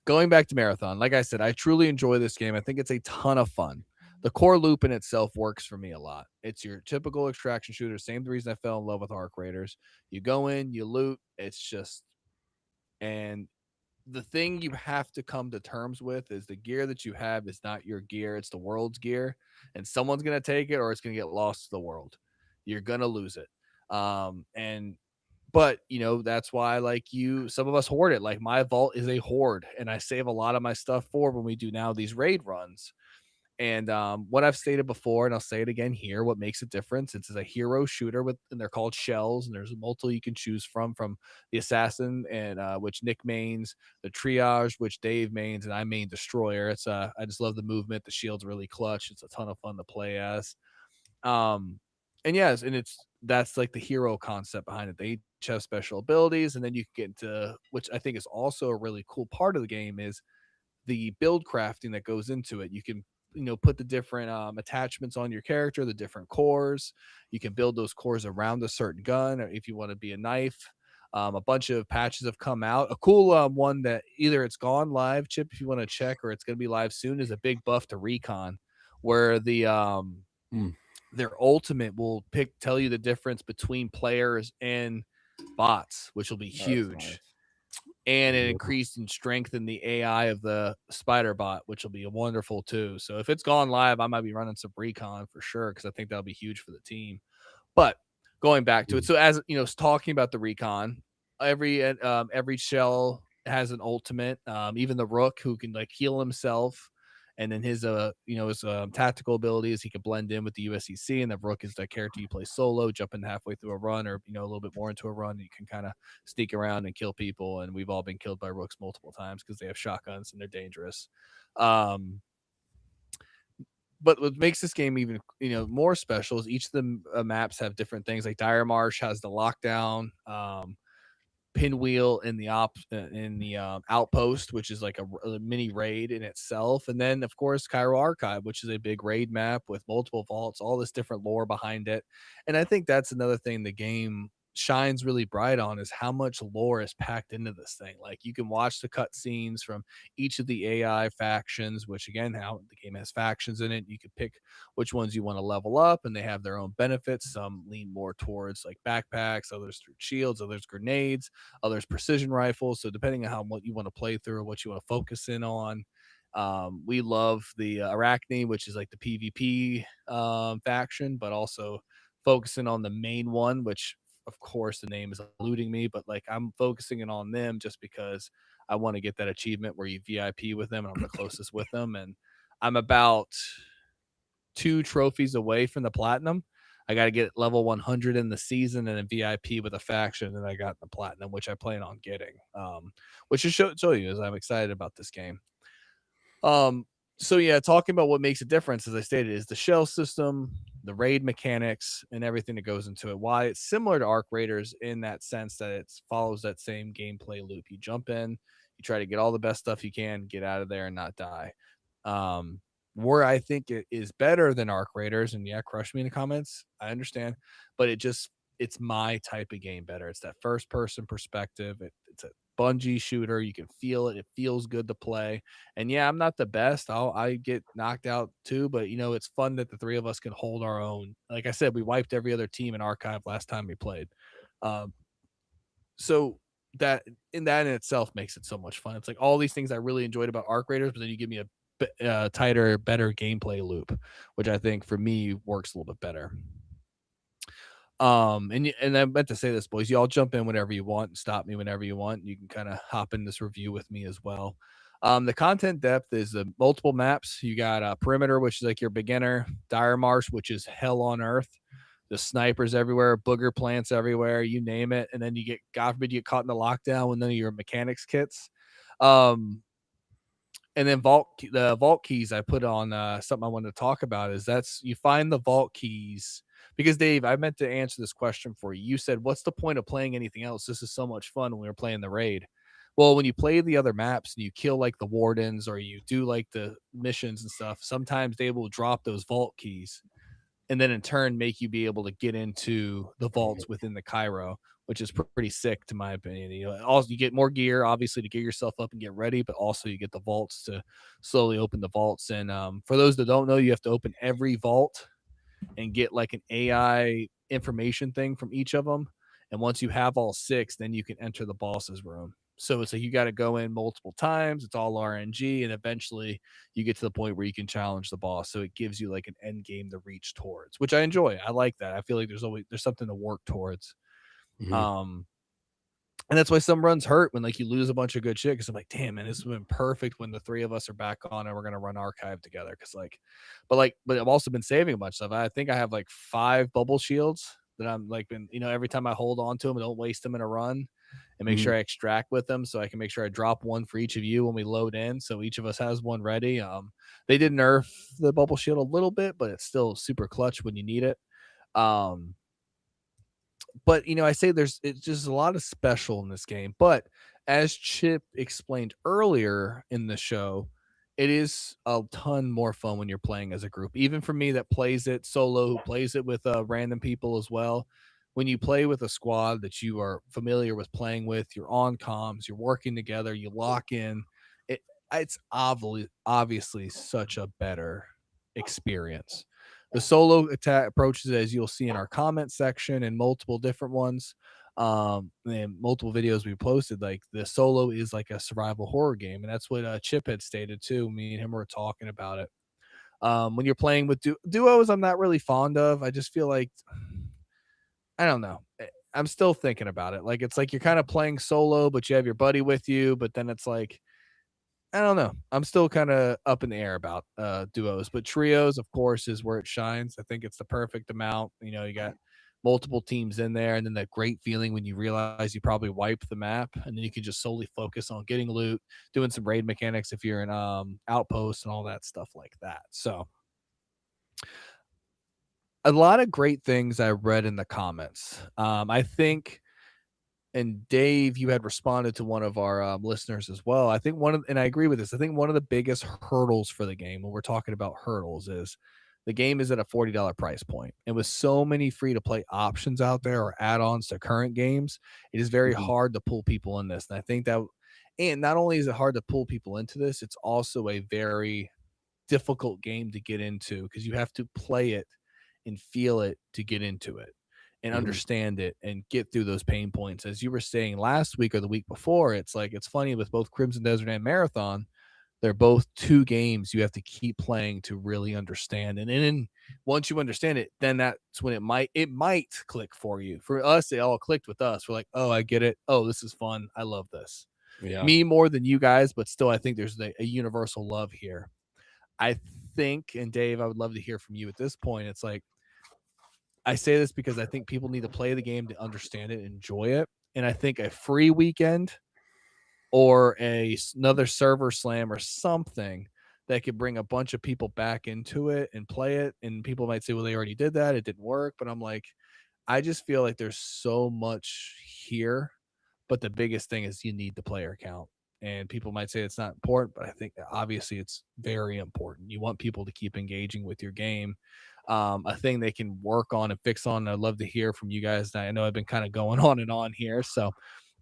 going back to Marathon, like I said, I truly enjoy this game. I think it's a ton of fun. The core loop in itself works for me a lot. It's your typical extraction shooter. Same reason I fell in love with Arc Raiders. You go in, you loot. It's just and the thing you have to come to terms with is the gear that you have is not your gear, it's the world's gear, and someone's going to take it or it's going to get lost to the world. You're going to lose it. And but that's why some of us hoard it. Like my vault is a hoard and I save a lot of my stuff for when we do now these raid runs. And what I've stated before, and I'll say it again here, what makes a difference? It's a hero shooter and they're called shells, and there's multiple you can choose from the assassin, and which Nick mains, the triage, which Dave mains, and I main destroyer. It's I just love the movement. The shield's really clutch. It's a ton of fun to play as. And yes, and that's like the hero concept behind it. They each have special abilities, and then you can get into which I think is also a really cool part of the game is the build crafting that goes into it. You can put the different attachments on your character, the different cores. You can build those cores around a certain gun, or if you want to be a knife. A bunch of patches have come out. A cool one that either it's gone live, Chip, if you want to check, or it's going to be live soon, is a big buff to recon, where the their ultimate will tell you the difference between players and bots, which will be huge. Nice. And it increased in strength in the AI of the spider bot, which will be wonderful too. So if it's gone live, I might be running some recon for sure because I think that'll be huge for the team. But going back to it, so as talking about the recon, every shell has an ultimate. Even the Rook, who can like heal himself, and then his tactical abilities, he can blend in with the USEC. And the Rook is the character you play solo, jumping halfway through a run, or a little bit more into a run. You can kind of sneak around and kill people. And we've all been killed by Rooks multiple times because they have shotguns and they're dangerous. But what makes this game even more special is each of the maps have different things. Like Dire Marsh has the lockdown, Pinwheel in the outpost, which is like a mini raid in itself, and then of course Cairo Archive, which is a big raid map with multiple vaults, all this different lore behind it. And I think that's another thing the game shines really bright on is how much lore is packed into this thing. Like you can watch the cutscenes from each of the AI factions, which again, how the game has factions in it. You can pick which ones you want to level up, and they have their own benefits. Some lean more towards like backpacks, others through shields, others grenades, others precision rifles. So depending on what you want to play through or what you want to focus in on. We love the Arachne, which is like the PvP faction, but also focusing on the main one, which of course the name is eluding me, but like I'm focusing it on them just because I want to get that achievement where you VIP with them and I'm the closest with them. And I'm about 2 trophies away from the platinum. I got to get level 100 in the season and a VIP with a faction, and I got the platinum, which I plan on getting. Which is show you is I'm excited about this game. So yeah, talking about what makes a difference, as I stated, is the shell system, the raid mechanics, and everything that goes into it. Why it's similar to Arc Raiders in that sense that it follows that same gameplay loop. You jump in, you try to get all the best stuff you can, get out of there, and not die. Where I think it is better than Arc Raiders, and yeah, crush me in the comments. I understand, but it just it's my type of game better. It's that first person perspective. It's a Bungie shooter. You can feel it. It feels good to play. And yeah, I'm not the best. I get knocked out too, but it's fun that the three of us can hold our own. Like I said, we wiped every other team in Archive last time we played. Um, so that in itself makes it so much fun. It's like all these things I really enjoyed about Arc Raiders, but then you give me a tighter, better gameplay loop, which I think for me works a little bit better. And I meant to say this, boys. You all jump in whenever you want and stop me whenever you want. You can kind of hop in this review with me as well. The content depth is the multiple maps. You got Perimeter, which is like your beginner, Dire Marsh, which is hell on earth. The snipers everywhere, booger plants everywhere, you name it. And then you get, God forbid, you get caught in the lockdown with none of your mechanics kits. And then the vault keys I put on something I wanted to talk about is you find the vault keys because Dave, I meant to answer this question for you. You said, what's the point of playing anything else? This is so much fun when we were playing the raid. Well, when you play the other maps and you kill like the wardens or you do like the missions and stuff, sometimes they will drop those vault keys and then in turn make you be able to get into the vaults within the Cairo, which is pretty sick to my opinion. Also you get more gear, obviously, to get yourself up and get ready, but also you get the vaults to slowly open the vaults. And for those that don't know, you have to open every vault and get like an AI information thing from each of them. And once you have all 6, then you can enter the boss's room. So it's like you got to go in multiple times. It's all RNG, and eventually you get to the point where you can challenge the boss. So it gives you like an end game to reach towards, which I enjoy. I like that. I feel like there's something to work towards. Mhm. And that's why some runs hurt when like you lose a bunch of good shit. Because I'm like, damn, man, this has been perfect when the three of us are back on and we're gonna run Archive together. But I've also been saving a bunch of stuff. I think I have like 5 bubble shields that I'm like every time I hold on to them, I don't waste them in a run, and make sure Mhm. I extract with them so I can make sure I drop one for each of you when we load in. So each of us has one ready. They did nerf the bubble shield a little bit, but it's still super clutch when you need it. Um, but I say it's just a lot of special in this game. But as Chip explained earlier in the show, it is a ton more fun when you're playing as a group. Even for me that plays it solo, who plays it with random people as well. When you play with a squad that you are familiar with playing with, you're on comms, you're working together, you lock in. It it's obviously such a better experience. The solo attack approaches, as you'll see in our comment section and multiple different ones, and multiple videos we posted, like the solo is like a survival horror game, and that's what Chip had stated too. Me and him were talking about it. When you're playing with duos, I'm not really fond of. I just feel like I don't know. I'm still thinking about it. Like it's like you're kind of playing solo, but you have your buddy with you, but then it's like I don't know. I'm still kind of up in the air about duos, but trios, of course, is where it shines. I think it's the perfect amount. You got multiple teams in there, and then that great feeling when you realize you probably wiped the map, and then you can just solely focus on getting loot, doing some raid mechanics if you're in outposts and all that stuff like that. So a lot of great things I read in the comments. I think and Dave, you had responded to one of our listeners as well. I think and I agree with this. I think one of the biggest hurdles for the game, when we're talking about hurdles, is the game is at a $40 price point, and with so many free to play options out there or add-ons to current games, it is very Mhm. hard to pull people in this. And I think that, and not only is it hard to pull people into this, it's also a very difficult game to get into because you have to play it and feel it to get into it and Mhm. understand it and get through those pain points. As you were saying last week or the week before, it's like it's funny with both Crimson Desert and Marathon. They're both 2 games you have to keep playing to really understand. And then once you understand it, then that's when it might click for you. For us, it all clicked with us. We're like, oh, I get it. Oh, this is fun. I love this. Yeah. Me more than you guys, but still, I think there's a universal love here. I think, and Dave, I would love to hear from you at this point. It's like I say this because I think people need to play the game to understand it, enjoy it. And I think a free weekend or another server slam or something that could bring a bunch of people back into it and play it. And people might say, well, they already did that. It didn't work. But I'm like, I just feel like there's so much here. But the biggest thing is you need the player count. And people might say it's not important, but I think obviously it's very important. You want people to keep engaging with your game. a thing they can work on and fix on. I'd love to hear from you guys. I know I've been kind of going on and on here, so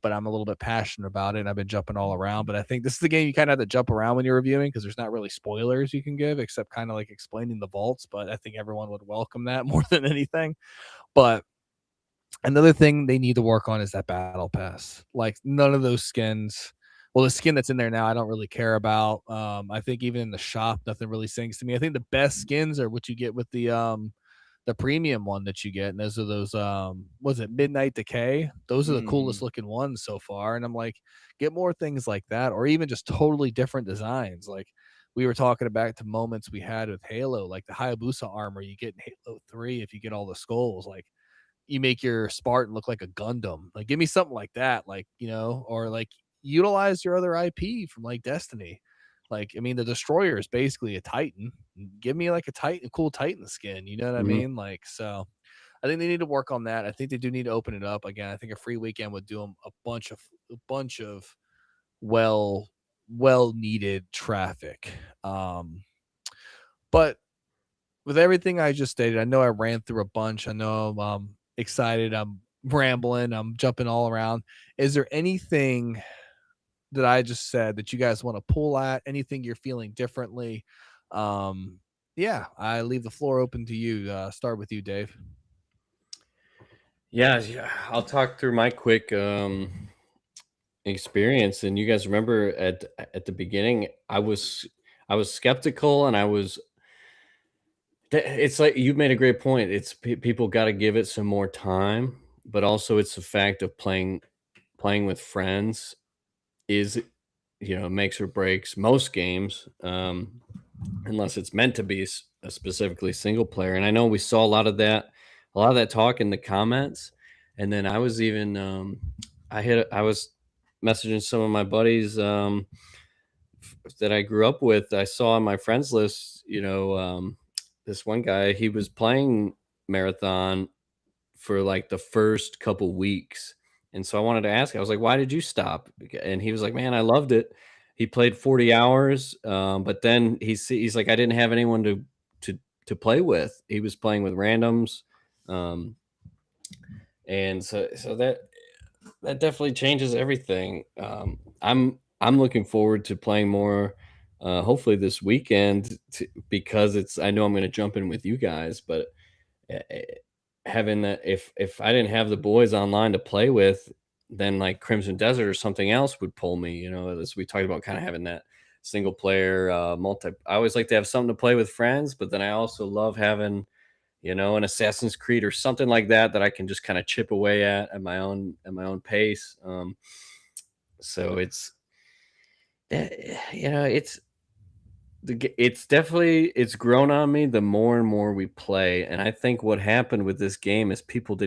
but I'm a little bit passionate about it and I've been jumping all around. But I think this is the game you kind of have to jump around when you're reviewing because there's not really spoilers you can give except kind of like explaining the vaults. But I think everyone would welcome that more than anything. But another thing they need to work on is that battle pass. Like none of those skins. Well, the skin that's in there now, I don't really care about. I think even in the shop, nothing really sings to me. I think the best skins are what you get with the premium one that you get, and those are those was it Midnight Decay? Those are the coolest looking ones so far. And I'm like, get more things like that, or even just totally different designs. Like we were talking about to moments we had with Halo, like the Hayabusa armor you get in Halo 3 if you get all the skulls. Like you make your Spartan look like a Gundam. Like, give me something like that, like, or like utilize your other IP from like Destiny. Like, I mean, the Destroyer is basically a Titan. Give me like a cool Titan skin. You know what I mean? Like, so I think they need to work on that. I think they do need to open it up again. I think a free weekend would do them a bunch of well well needed traffic. But with everything I just stated, I know I ran through a bunch. I know I'm excited. I'm rambling. I'm jumping all around. Is there anything that I just said that you guys want to pull at? Anything you're feeling differently? Yeah, I leave the floor open to you. Start with you, Dave. Yeah, I'll talk through my quick experience. And you guys remember at the beginning, I was skeptical, and it's like you made a great point. It's people got to give it some more time, but also it's the fact of playing with friends is makes or breaks most games, unless it's meant to be a specifically single player. And I know we saw a lot of that talk in the comments. And then I was even I was messaging some of my buddies that I grew up with. I saw on my friends list, this one guy, he was playing Marathon for like the first couple weeks. And so I wanted to ask, I was like, why did you stop? And he was like, man, I loved it. He played 40 hours. But then he's like, I didn't have anyone to play with. He was playing with randoms. Um, and so that definitely changes everything. I'm looking forward to playing more, hopefully this weekend, because I know I'm going to jump in with you guys, but eh, eh, having that, if I didn't have the boys online to play with, then like Crimson Desert or something else would pull me. As we talked about, kind of having that single player multi. I always like to have something to play with friends, but then I also love having an Assassin's Creed or something like that I can just kind of chip away at my own pace. So it's it's definitely it's grown on me the more and more we play. And I think what happened with this game is people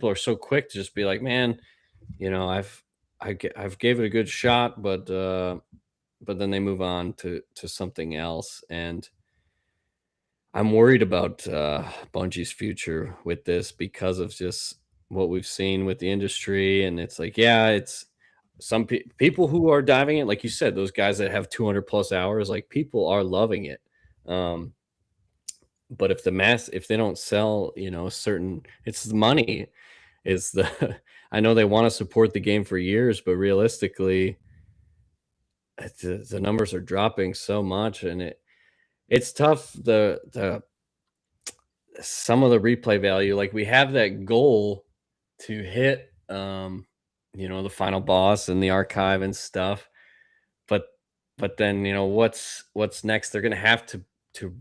are so quick to just be like, man, I've gave it a good shot, but then they move on to something else. And I'm worried about Bungie's future with this because of just what we've seen with the industry. And it's like, yeah, it's some people who are diving it, like you said, those guys that have 200 plus hours, like people are loving it. Um, but if they don't sell, certain, it's the money is the, I know they want to support the game for years, but realistically, the numbers are dropping so much, and it's tough. The some of the replay value, like we have that goal to hit the final boss and the archive and stuff, but then what's next? They're gonna have to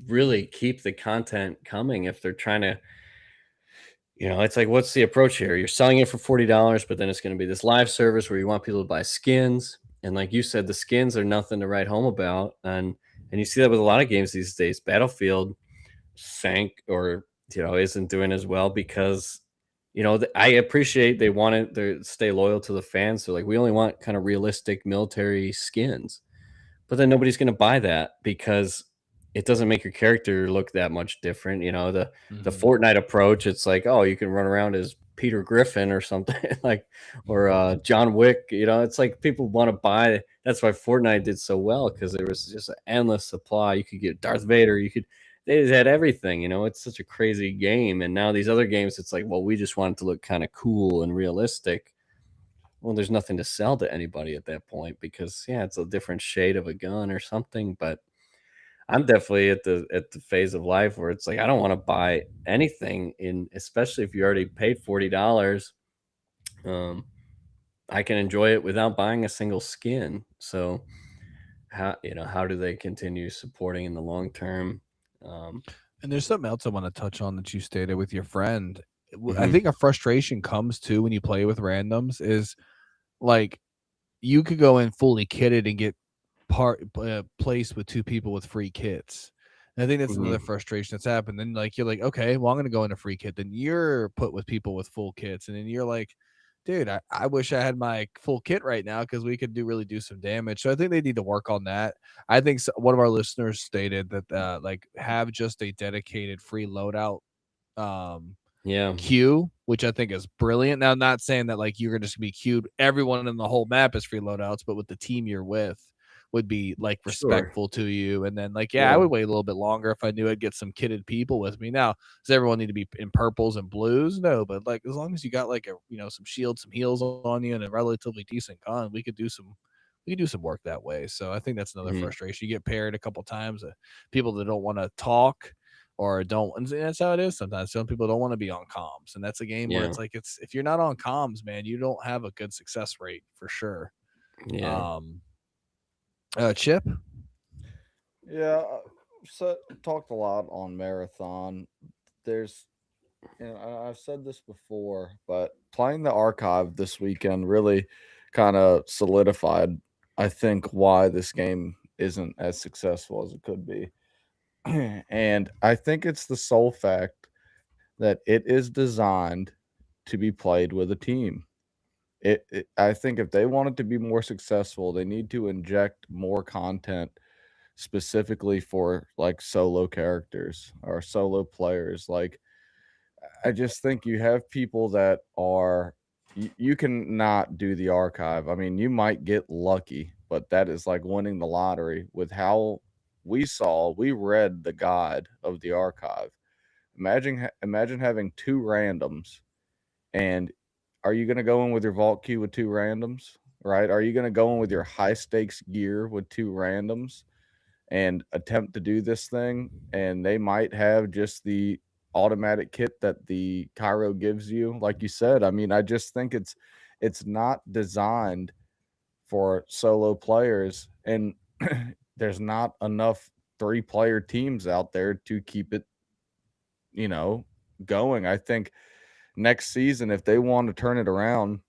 really keep the content coming if they're trying to, it's like, what's the approach here? You're selling it for $40, but then it's going to be this live service where you want people to buy skins. And like you said, the skins are nothing to write home about. And you see that with a lot of games these days. Battlefield sank, or isn't doing as well because I appreciate they wanted to stay loyal to the fans. So like, we only want kind of realistic military skins, but then nobody's going to buy that because it doesn't make your character look that much different. The Fortnite approach, it's like, oh, you can run around as Peter Griffin or something like, or John Wick. It's like people want to buy. That's why Fortnite did so well, because there was just an endless supply. You could get Darth Vader. they just had everything. It's such a crazy game. And now these other games, it's like, well, we just want it to look kind of cool and realistic. Well, there's nothing to sell to anybody at that point because yeah, it's a different shade of a gun or something. But I'm definitely at the phase of life where it's like I don't want to buy anything in, especially if you already paid $40. Um, I can enjoy it without buying a single skin. So how do they continue supporting in the long term? Um, And there's something else I want to touch on that you stated with your friend. I mhm. think a frustration comes too when you play with randoms is like you could go in fully kitted and get placed with two people with free kits. And I think that's another Mhm. frustration that's happened. Then like you're like, okay, well I'm gonna go in a free kit. Then you're put with people with full kits, and then you're like, dude, I wish I had my full kit right now because we could really do some damage. So I think they need to work on that. I think one of our listeners stated that like have just a dedicated free loadout um Yeah, queue, which I think is brilliant. Now, I'm not saying that like you're just be queued. Everyone in the whole map is free loadouts, but with the team you're with would be like sure. respectful to you. And then like, yeah, I Yeah, would wait a little bit longer if I knew I'd get some kitted people with me. Now, does everyone need to be in purples and blues? No, but like as long as you got like a some shields, some heals on you, and a relatively decent gun, we could do some work that way. So I think that's another mhm. frustration. You get paired a couple times, people that don't want to talk or don't. And that's how it is sometimes. Some people don't want to be on comms, and that's a game where Yeah, it's like it's if you're not on comms, man, you don't have a good success rate for sure. yeah. Um, Chip, Yeah, so talked a lot on marathon. There's, I've said this before, but playing the archive this weekend really kind of solidified, I think, why this game isn't as successful as it could be. And I think it's the sole fact that it is designed to be played with a team. I think if they want it to be more successful, they need to inject more content specifically for like solo characters or solo players. Like, I just think you have people that are you can not do the archive. I mean, you might get lucky, but that is like winning the lottery with how we read the guide of the archive. Imagine having two randoms, and are you going to go in with your vault queue with two randoms, right? Are you going to go in with your high stakes gear with two randoms and attempt to do this thing? And they might have just the automatic kit that the Cairo gives you. Like you said, I mean, I just think it's not designed for solo players, and there's not enough three-player teams out there to keep it, you know, going. I think next season, if they want to turn it around,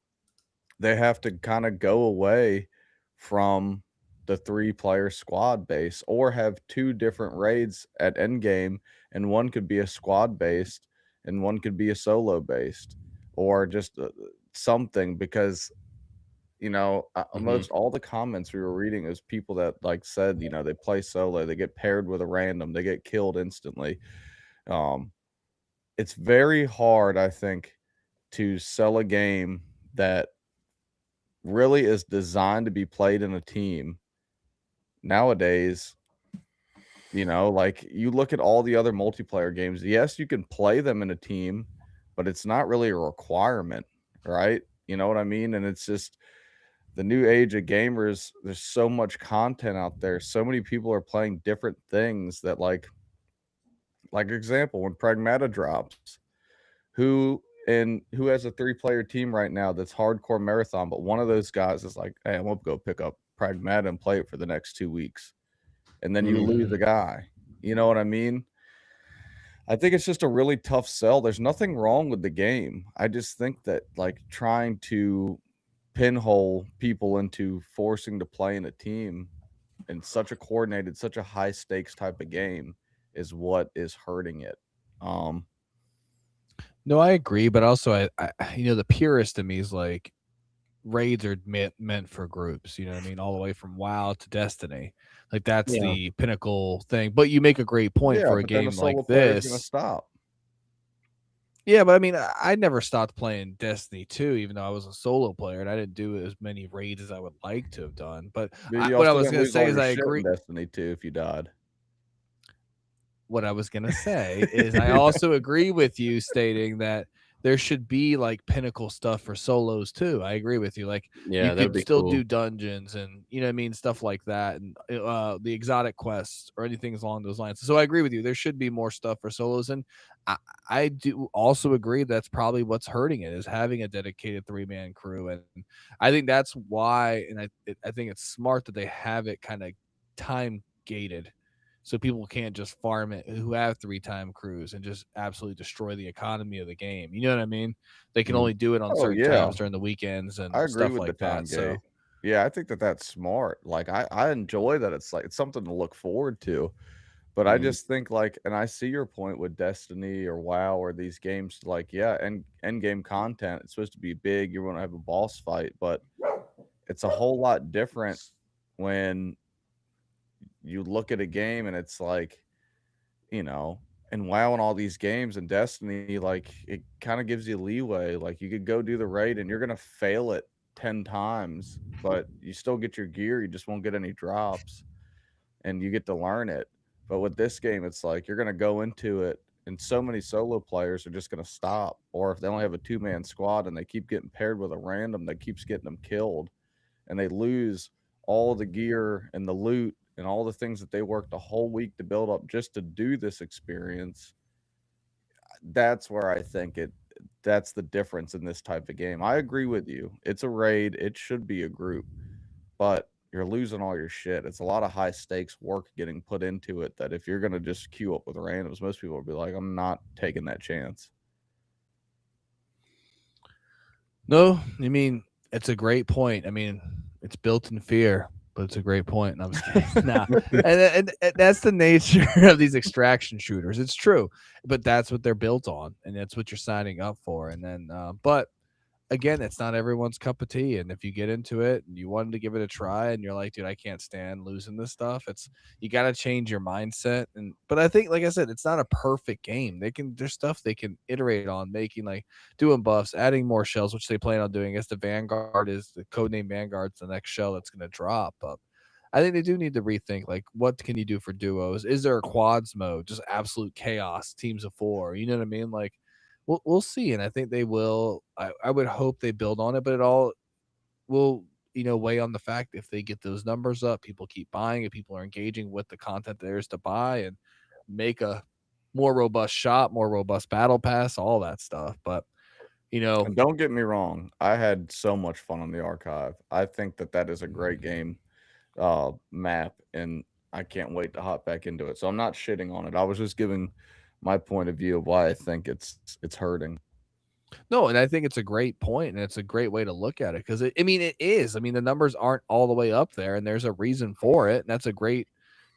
they have to kind of go away from the three-player squad base or have two different raids at endgame, and one could be a squad based and one could be a solo based, or just something. Because Mhm. most all the comments we were reading is people that like said, they play solo, they get paired with a random, they get killed instantly. um it's very hard, I think, to sell a game that really is designed to be played in a team nowadays. Like, you look at all the other multiplayer games, yes, you can play them in a team, but it's not really a requirement, right? You know what I mean? And it's just the new age of gamers. There's so much content out there, so many people are playing different things that, like example, when Pragmata drops, who has a three-player team right now that's hardcore marathon, but one of those guys is like, hey, I'm gonna go pick up Pragmata and play it for the next 2 weeks, and then you Mhm. lose the guy. You know what I mean? I think it's just a really tough sell. There's nothing wrong with the game. I just think that, like, trying to pinhole people into forcing to play in a team in such a coordinated, such a high stakes type of game is what is hurting it. Um, no, I agree, but also the purist in me is like raids are meant for groups. You know what I mean? All the way from WoW to Destiny, like that's Yeah. the pinnacle thing. But you make a great point yeah, for a but then a game solo like player is gonna this. stop. Yeah, but I mean, I never stopped playing Destiny 2, even though I was a solo player and I didn't do as many raids as I would like to have done. But But you what I also was didn't going to lose say all is your I shit in agree. Destiny 2 if you died. what I was gonna say is I also agree with you stating that there should be like pinnacle stuff for solos too. I agree with you. Like you Yeah, that would could be still do cool. dungeons and you know what I mean, stuff like that, and the exotic quests or anything along those lines. So I agree with you. There should be more stuff for solos, and I, I do also agree that's probably what's hurting it is having a dedicated 3-man crew, and I think that's why, and I think it's smart that they have it kind of time gated so people can't just farm it who have 3-time crews and just absolutely destroy the economy of the game. You know what I mean? They can Mhm. only do it on Oh certain yeah, times during the weekends I and agree stuff with the like time that. gate. So Yeah, I think that that's smart. Like I enjoy that it's like it's something to look forward to. But I Mhm. just think like, and I see your point with Destiny or WoW or these games. Like, yeah, end game content. It's supposed to be big. You want to have a boss fight, but it's a whole lot different when you look at a game and it's like, you know, and WoW and all these games and Destiny, like it kind of gives you leeway. Like you could go do the raid and you're gonna fail it 10 times, but you still get your gear. You just won't get any drops, and you get to learn it. But with this game, it's like you're gonna go into it, and so many solo players are just gonna stop. Or if they only have a 2-man squad and they keep getting paired with a random that keeps getting them killed, and they lose all the gear and the loot and all the things that they worked a whole week to build up just to do this experience. That's where I think that's the difference in this type of game. I agree with you. It's a raid, it should be a group, but you're losing all your shit. It's a lot of high stakes work getting put into it that if you're going to just queue up with randoms, most people will be like, I'm not taking that chance. no, I mean it's a great point. I mean it's built in fear, but it's a great point. And I'm just kidding. Nah, and that's the nature of these extraction shooters. It's true, but that's what they're built on, and that's what you're signing up for. And then, but again, it's not everyone's cup of tea. And if you get into it and you wanted to give it a try and you're like, dude, I can't stand losing this stuff, it's you got to change your mindset. And but I think, like I said, it's not a perfect game. There's stuff they can iterate on, making like doing buffs, adding more shells, which they plan on doing. As the Vanguard is the codename Vanguard's the next shell that's going to drop. I think they do need to rethink like what can you do for duos? Is there a quads mode? Just absolute chaos, teams of 4. You know what I mean? Like we'll see, and I think they will. I would hope they build on it, but it all will weigh on the fact if they get those numbers up, people keep buying it, people are engaging with the content there is to buy, and make a more robust shop, more robust battle pass, all that stuff. But you know, And don't get me wrong, I had so much fun on the archive. I think that that is a great game map, and I can't wait to hop back into it. So I'm not shitting on it. I was just giving my point of view of why I think it's hurting. no, and I think it's a great point, and it's a great way to look at it because I mean, it is. I mean, the numbers aren't all the way up there, and there's a reason for it, and that's a great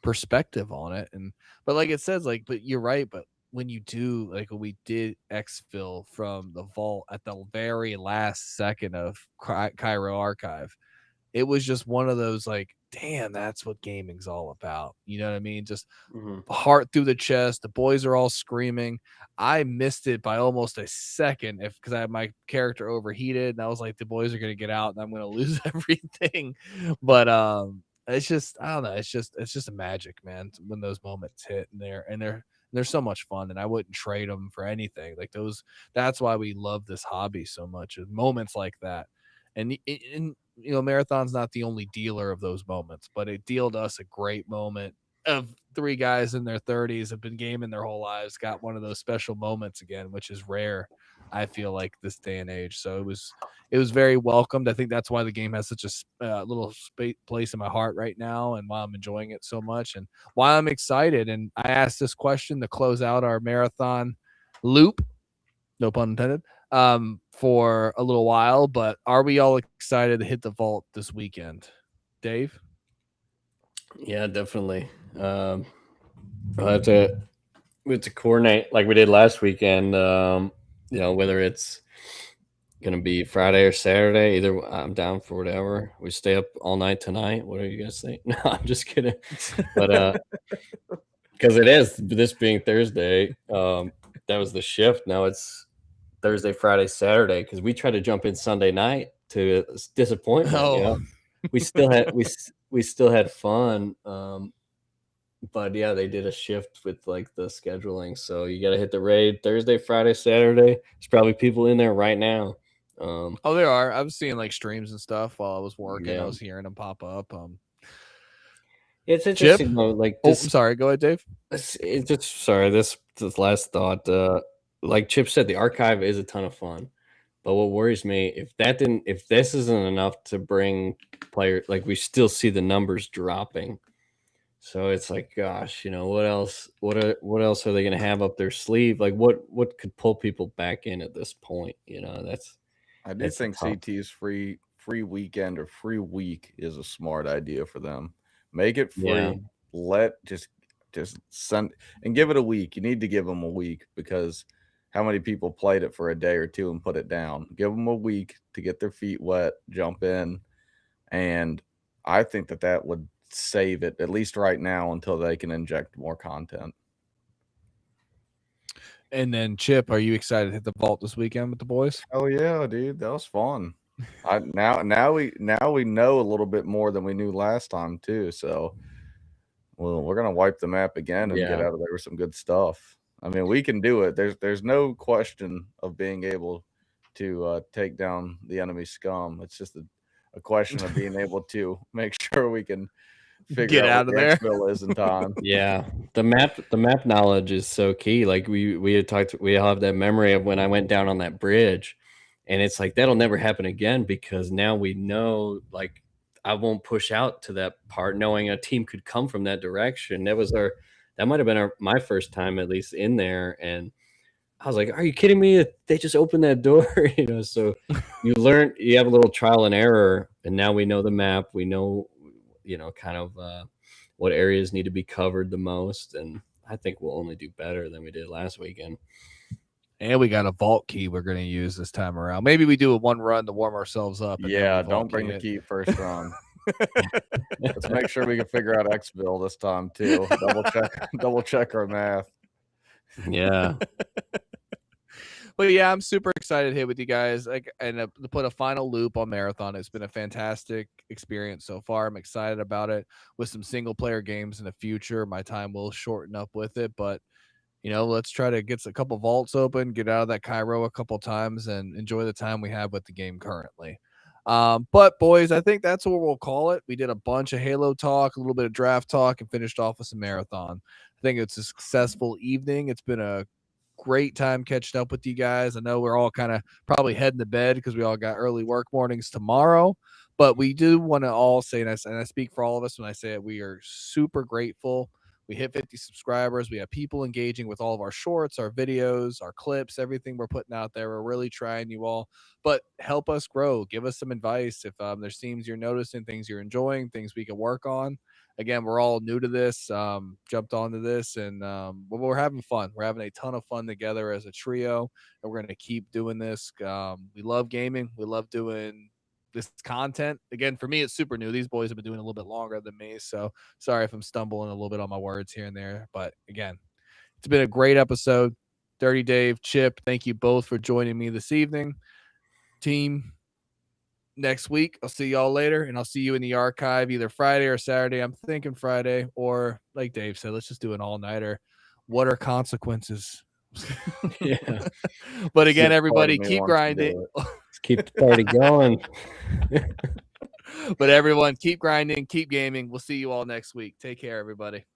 perspective on it. And but like it says, like, but you're right. But when you do like when we did exfil from the vault at the very last second of Cairo Archive, it was just one of those like, damn, that's what gaming's all about. You know what I mean? Just Mhm. heart through the chest. The boys are all screaming. I missed it by almost a second if because I had my character overheated and I was like, the boys are gonna get out and I'm gonna lose everything. But it's just I don't know. It's just a magic, man. When those moments hit and they're so much fun, and I wouldn't trade them for anything. Like those, that's why we love this hobby so much. Is moments like that, and Marathon's not the only dealer of those moments, but it dealed us a great moment of 3 guys in their 30s have been gaming their whole lives, got one of those special moments again, which is rare. I feel like this day and age. So it was very welcomed. I think that's why the game has such a little place in my heart right now, and why I'm enjoying it so much, and why I'm excited. And I asked this question to close out our marathon loop, no pun intended, for a little while. But are we all excited to hit the vault this weekend, Dave? Yeah, definitely. I'll have to we have to coordinate like we did last weekend. Whether it's gonna be Friday or Saturday, either I'm down for whatever. We stay up all night tonight. What do you guys think? No, I'm just kidding. But because it is this being Thursday, that was the shift. Now it's Thursday, Friday, Saturday. Because we tried to jump in Sunday night to disappointment. Oh, We still had we still had fun. But yeah, they did a shift with like the scheduling, so you got to hit the raid Thursday, Friday, Saturday. There's probably people in there right now. Oh, there are. I was seeing like streams and stuff while I was working. I Yeah, was hearing them pop up. it's Chip. interesting though. Like Oh, I'm this, sorry. Go ahead, Dave. it's just sorry. This last thought. Like Chip said, the archive is a ton of fun. But what worries me if this isn't enough to bring players, like we still see the numbers dropping. So it's like, gosh, what else? What else are they going to have up their sleeve? Like, what could pull people back in at this point? I do That's the think tough. CT's free weekend or free week is a smart idea for them. Make it Yeah, free. Let just send and give it a week. You need to give them a week because how many people played it for a day or two and put it down? Give them a week to get their feet wet, jump in, and I think that would save it at least right now until they can inject more content. And then Chip, are you excited to hit the vault this weekend with the boys? Oh yeah, dude, that was fun. Now we know a little bit more than we knew last time too. So, well, we're gonna wipe the map again and get yeah. out of there with some good stuff. I mean, we can do it. There's no question of being able to take down the enemy scum. It's just a question of being able to make sure we can figure Get out what out of the there. exfil is in time. Yeah, the map knowledge is so key. Like we had talked, we all have that memory of when I went down on that bridge, and it's like that'll never happen again because now we know. Like I won't push out to that part, knowing a team could come from that direction. That might have been my first time at least in there, and I was like, "Are you kidding me? They just opened that door?" So you have a little trial and error, and now we know the map. We know, kind of. What areas need to be covered the most, and I think we'll only do better than we did last weekend. And we got a vault key we're going to use this time around. Maybe we do a one run to warm ourselves up. And Yeah, then don't bring the key first run. Let's make sure we can figure out exfil this time too. Double check our math. Yeah. But yeah, I'm super excited to hit with you guys. To put a final loop on Marathon. It's been a fantastic experience so far. I'm excited about it with some single player games in the future. My time will shorten up with it, but let's try to get a couple vaults open, get out of that Cairo a couple times, and enjoy the time we have with the game currently. But boys, I think that's what we'll call it. We did a bunch of Halo talk, a little bit of draft talk, and finished off with some Marathon. I think it's a successful evening. It's been a great time catching up with you guys. I know we're all kind of probably heading to bed because we all got early work mornings tomorrow, but we do want to all say, and I speak for all of us when I say it, we are super grateful. We hit 50 subscribers. We have people engaging with all of our shorts, our videos, our clips, everything we're putting out there. We're really trying, you all, but help us grow. Give us some advice if there's themes you're noticing, things you're enjoying, things we can work on. Again, we're all new to this, jumped onto this, and we're having fun. We're having a ton of fun together as a trio, and we're going to keep doing this. We love gaming. We love doing this content. Again, for me, it's super new. These boys have been doing it a little bit longer than me, so sorry if I'm stumbling a little bit on my words here and there. But again, it's been a great episode. Dirty Dave, Chip, thank you both for joining me this evening. Team, next week. I'll see y'all later, and I'll see you in the archive either Friday or Saturday. I'm thinking Friday, or like Dave said, let's just do an all-nighter. What are consequences? Yeah. But again, everybody, keep grinding. Let's keep the party going. But everyone, keep grinding, keep gaming. We'll see you all next week. Take care, everybody.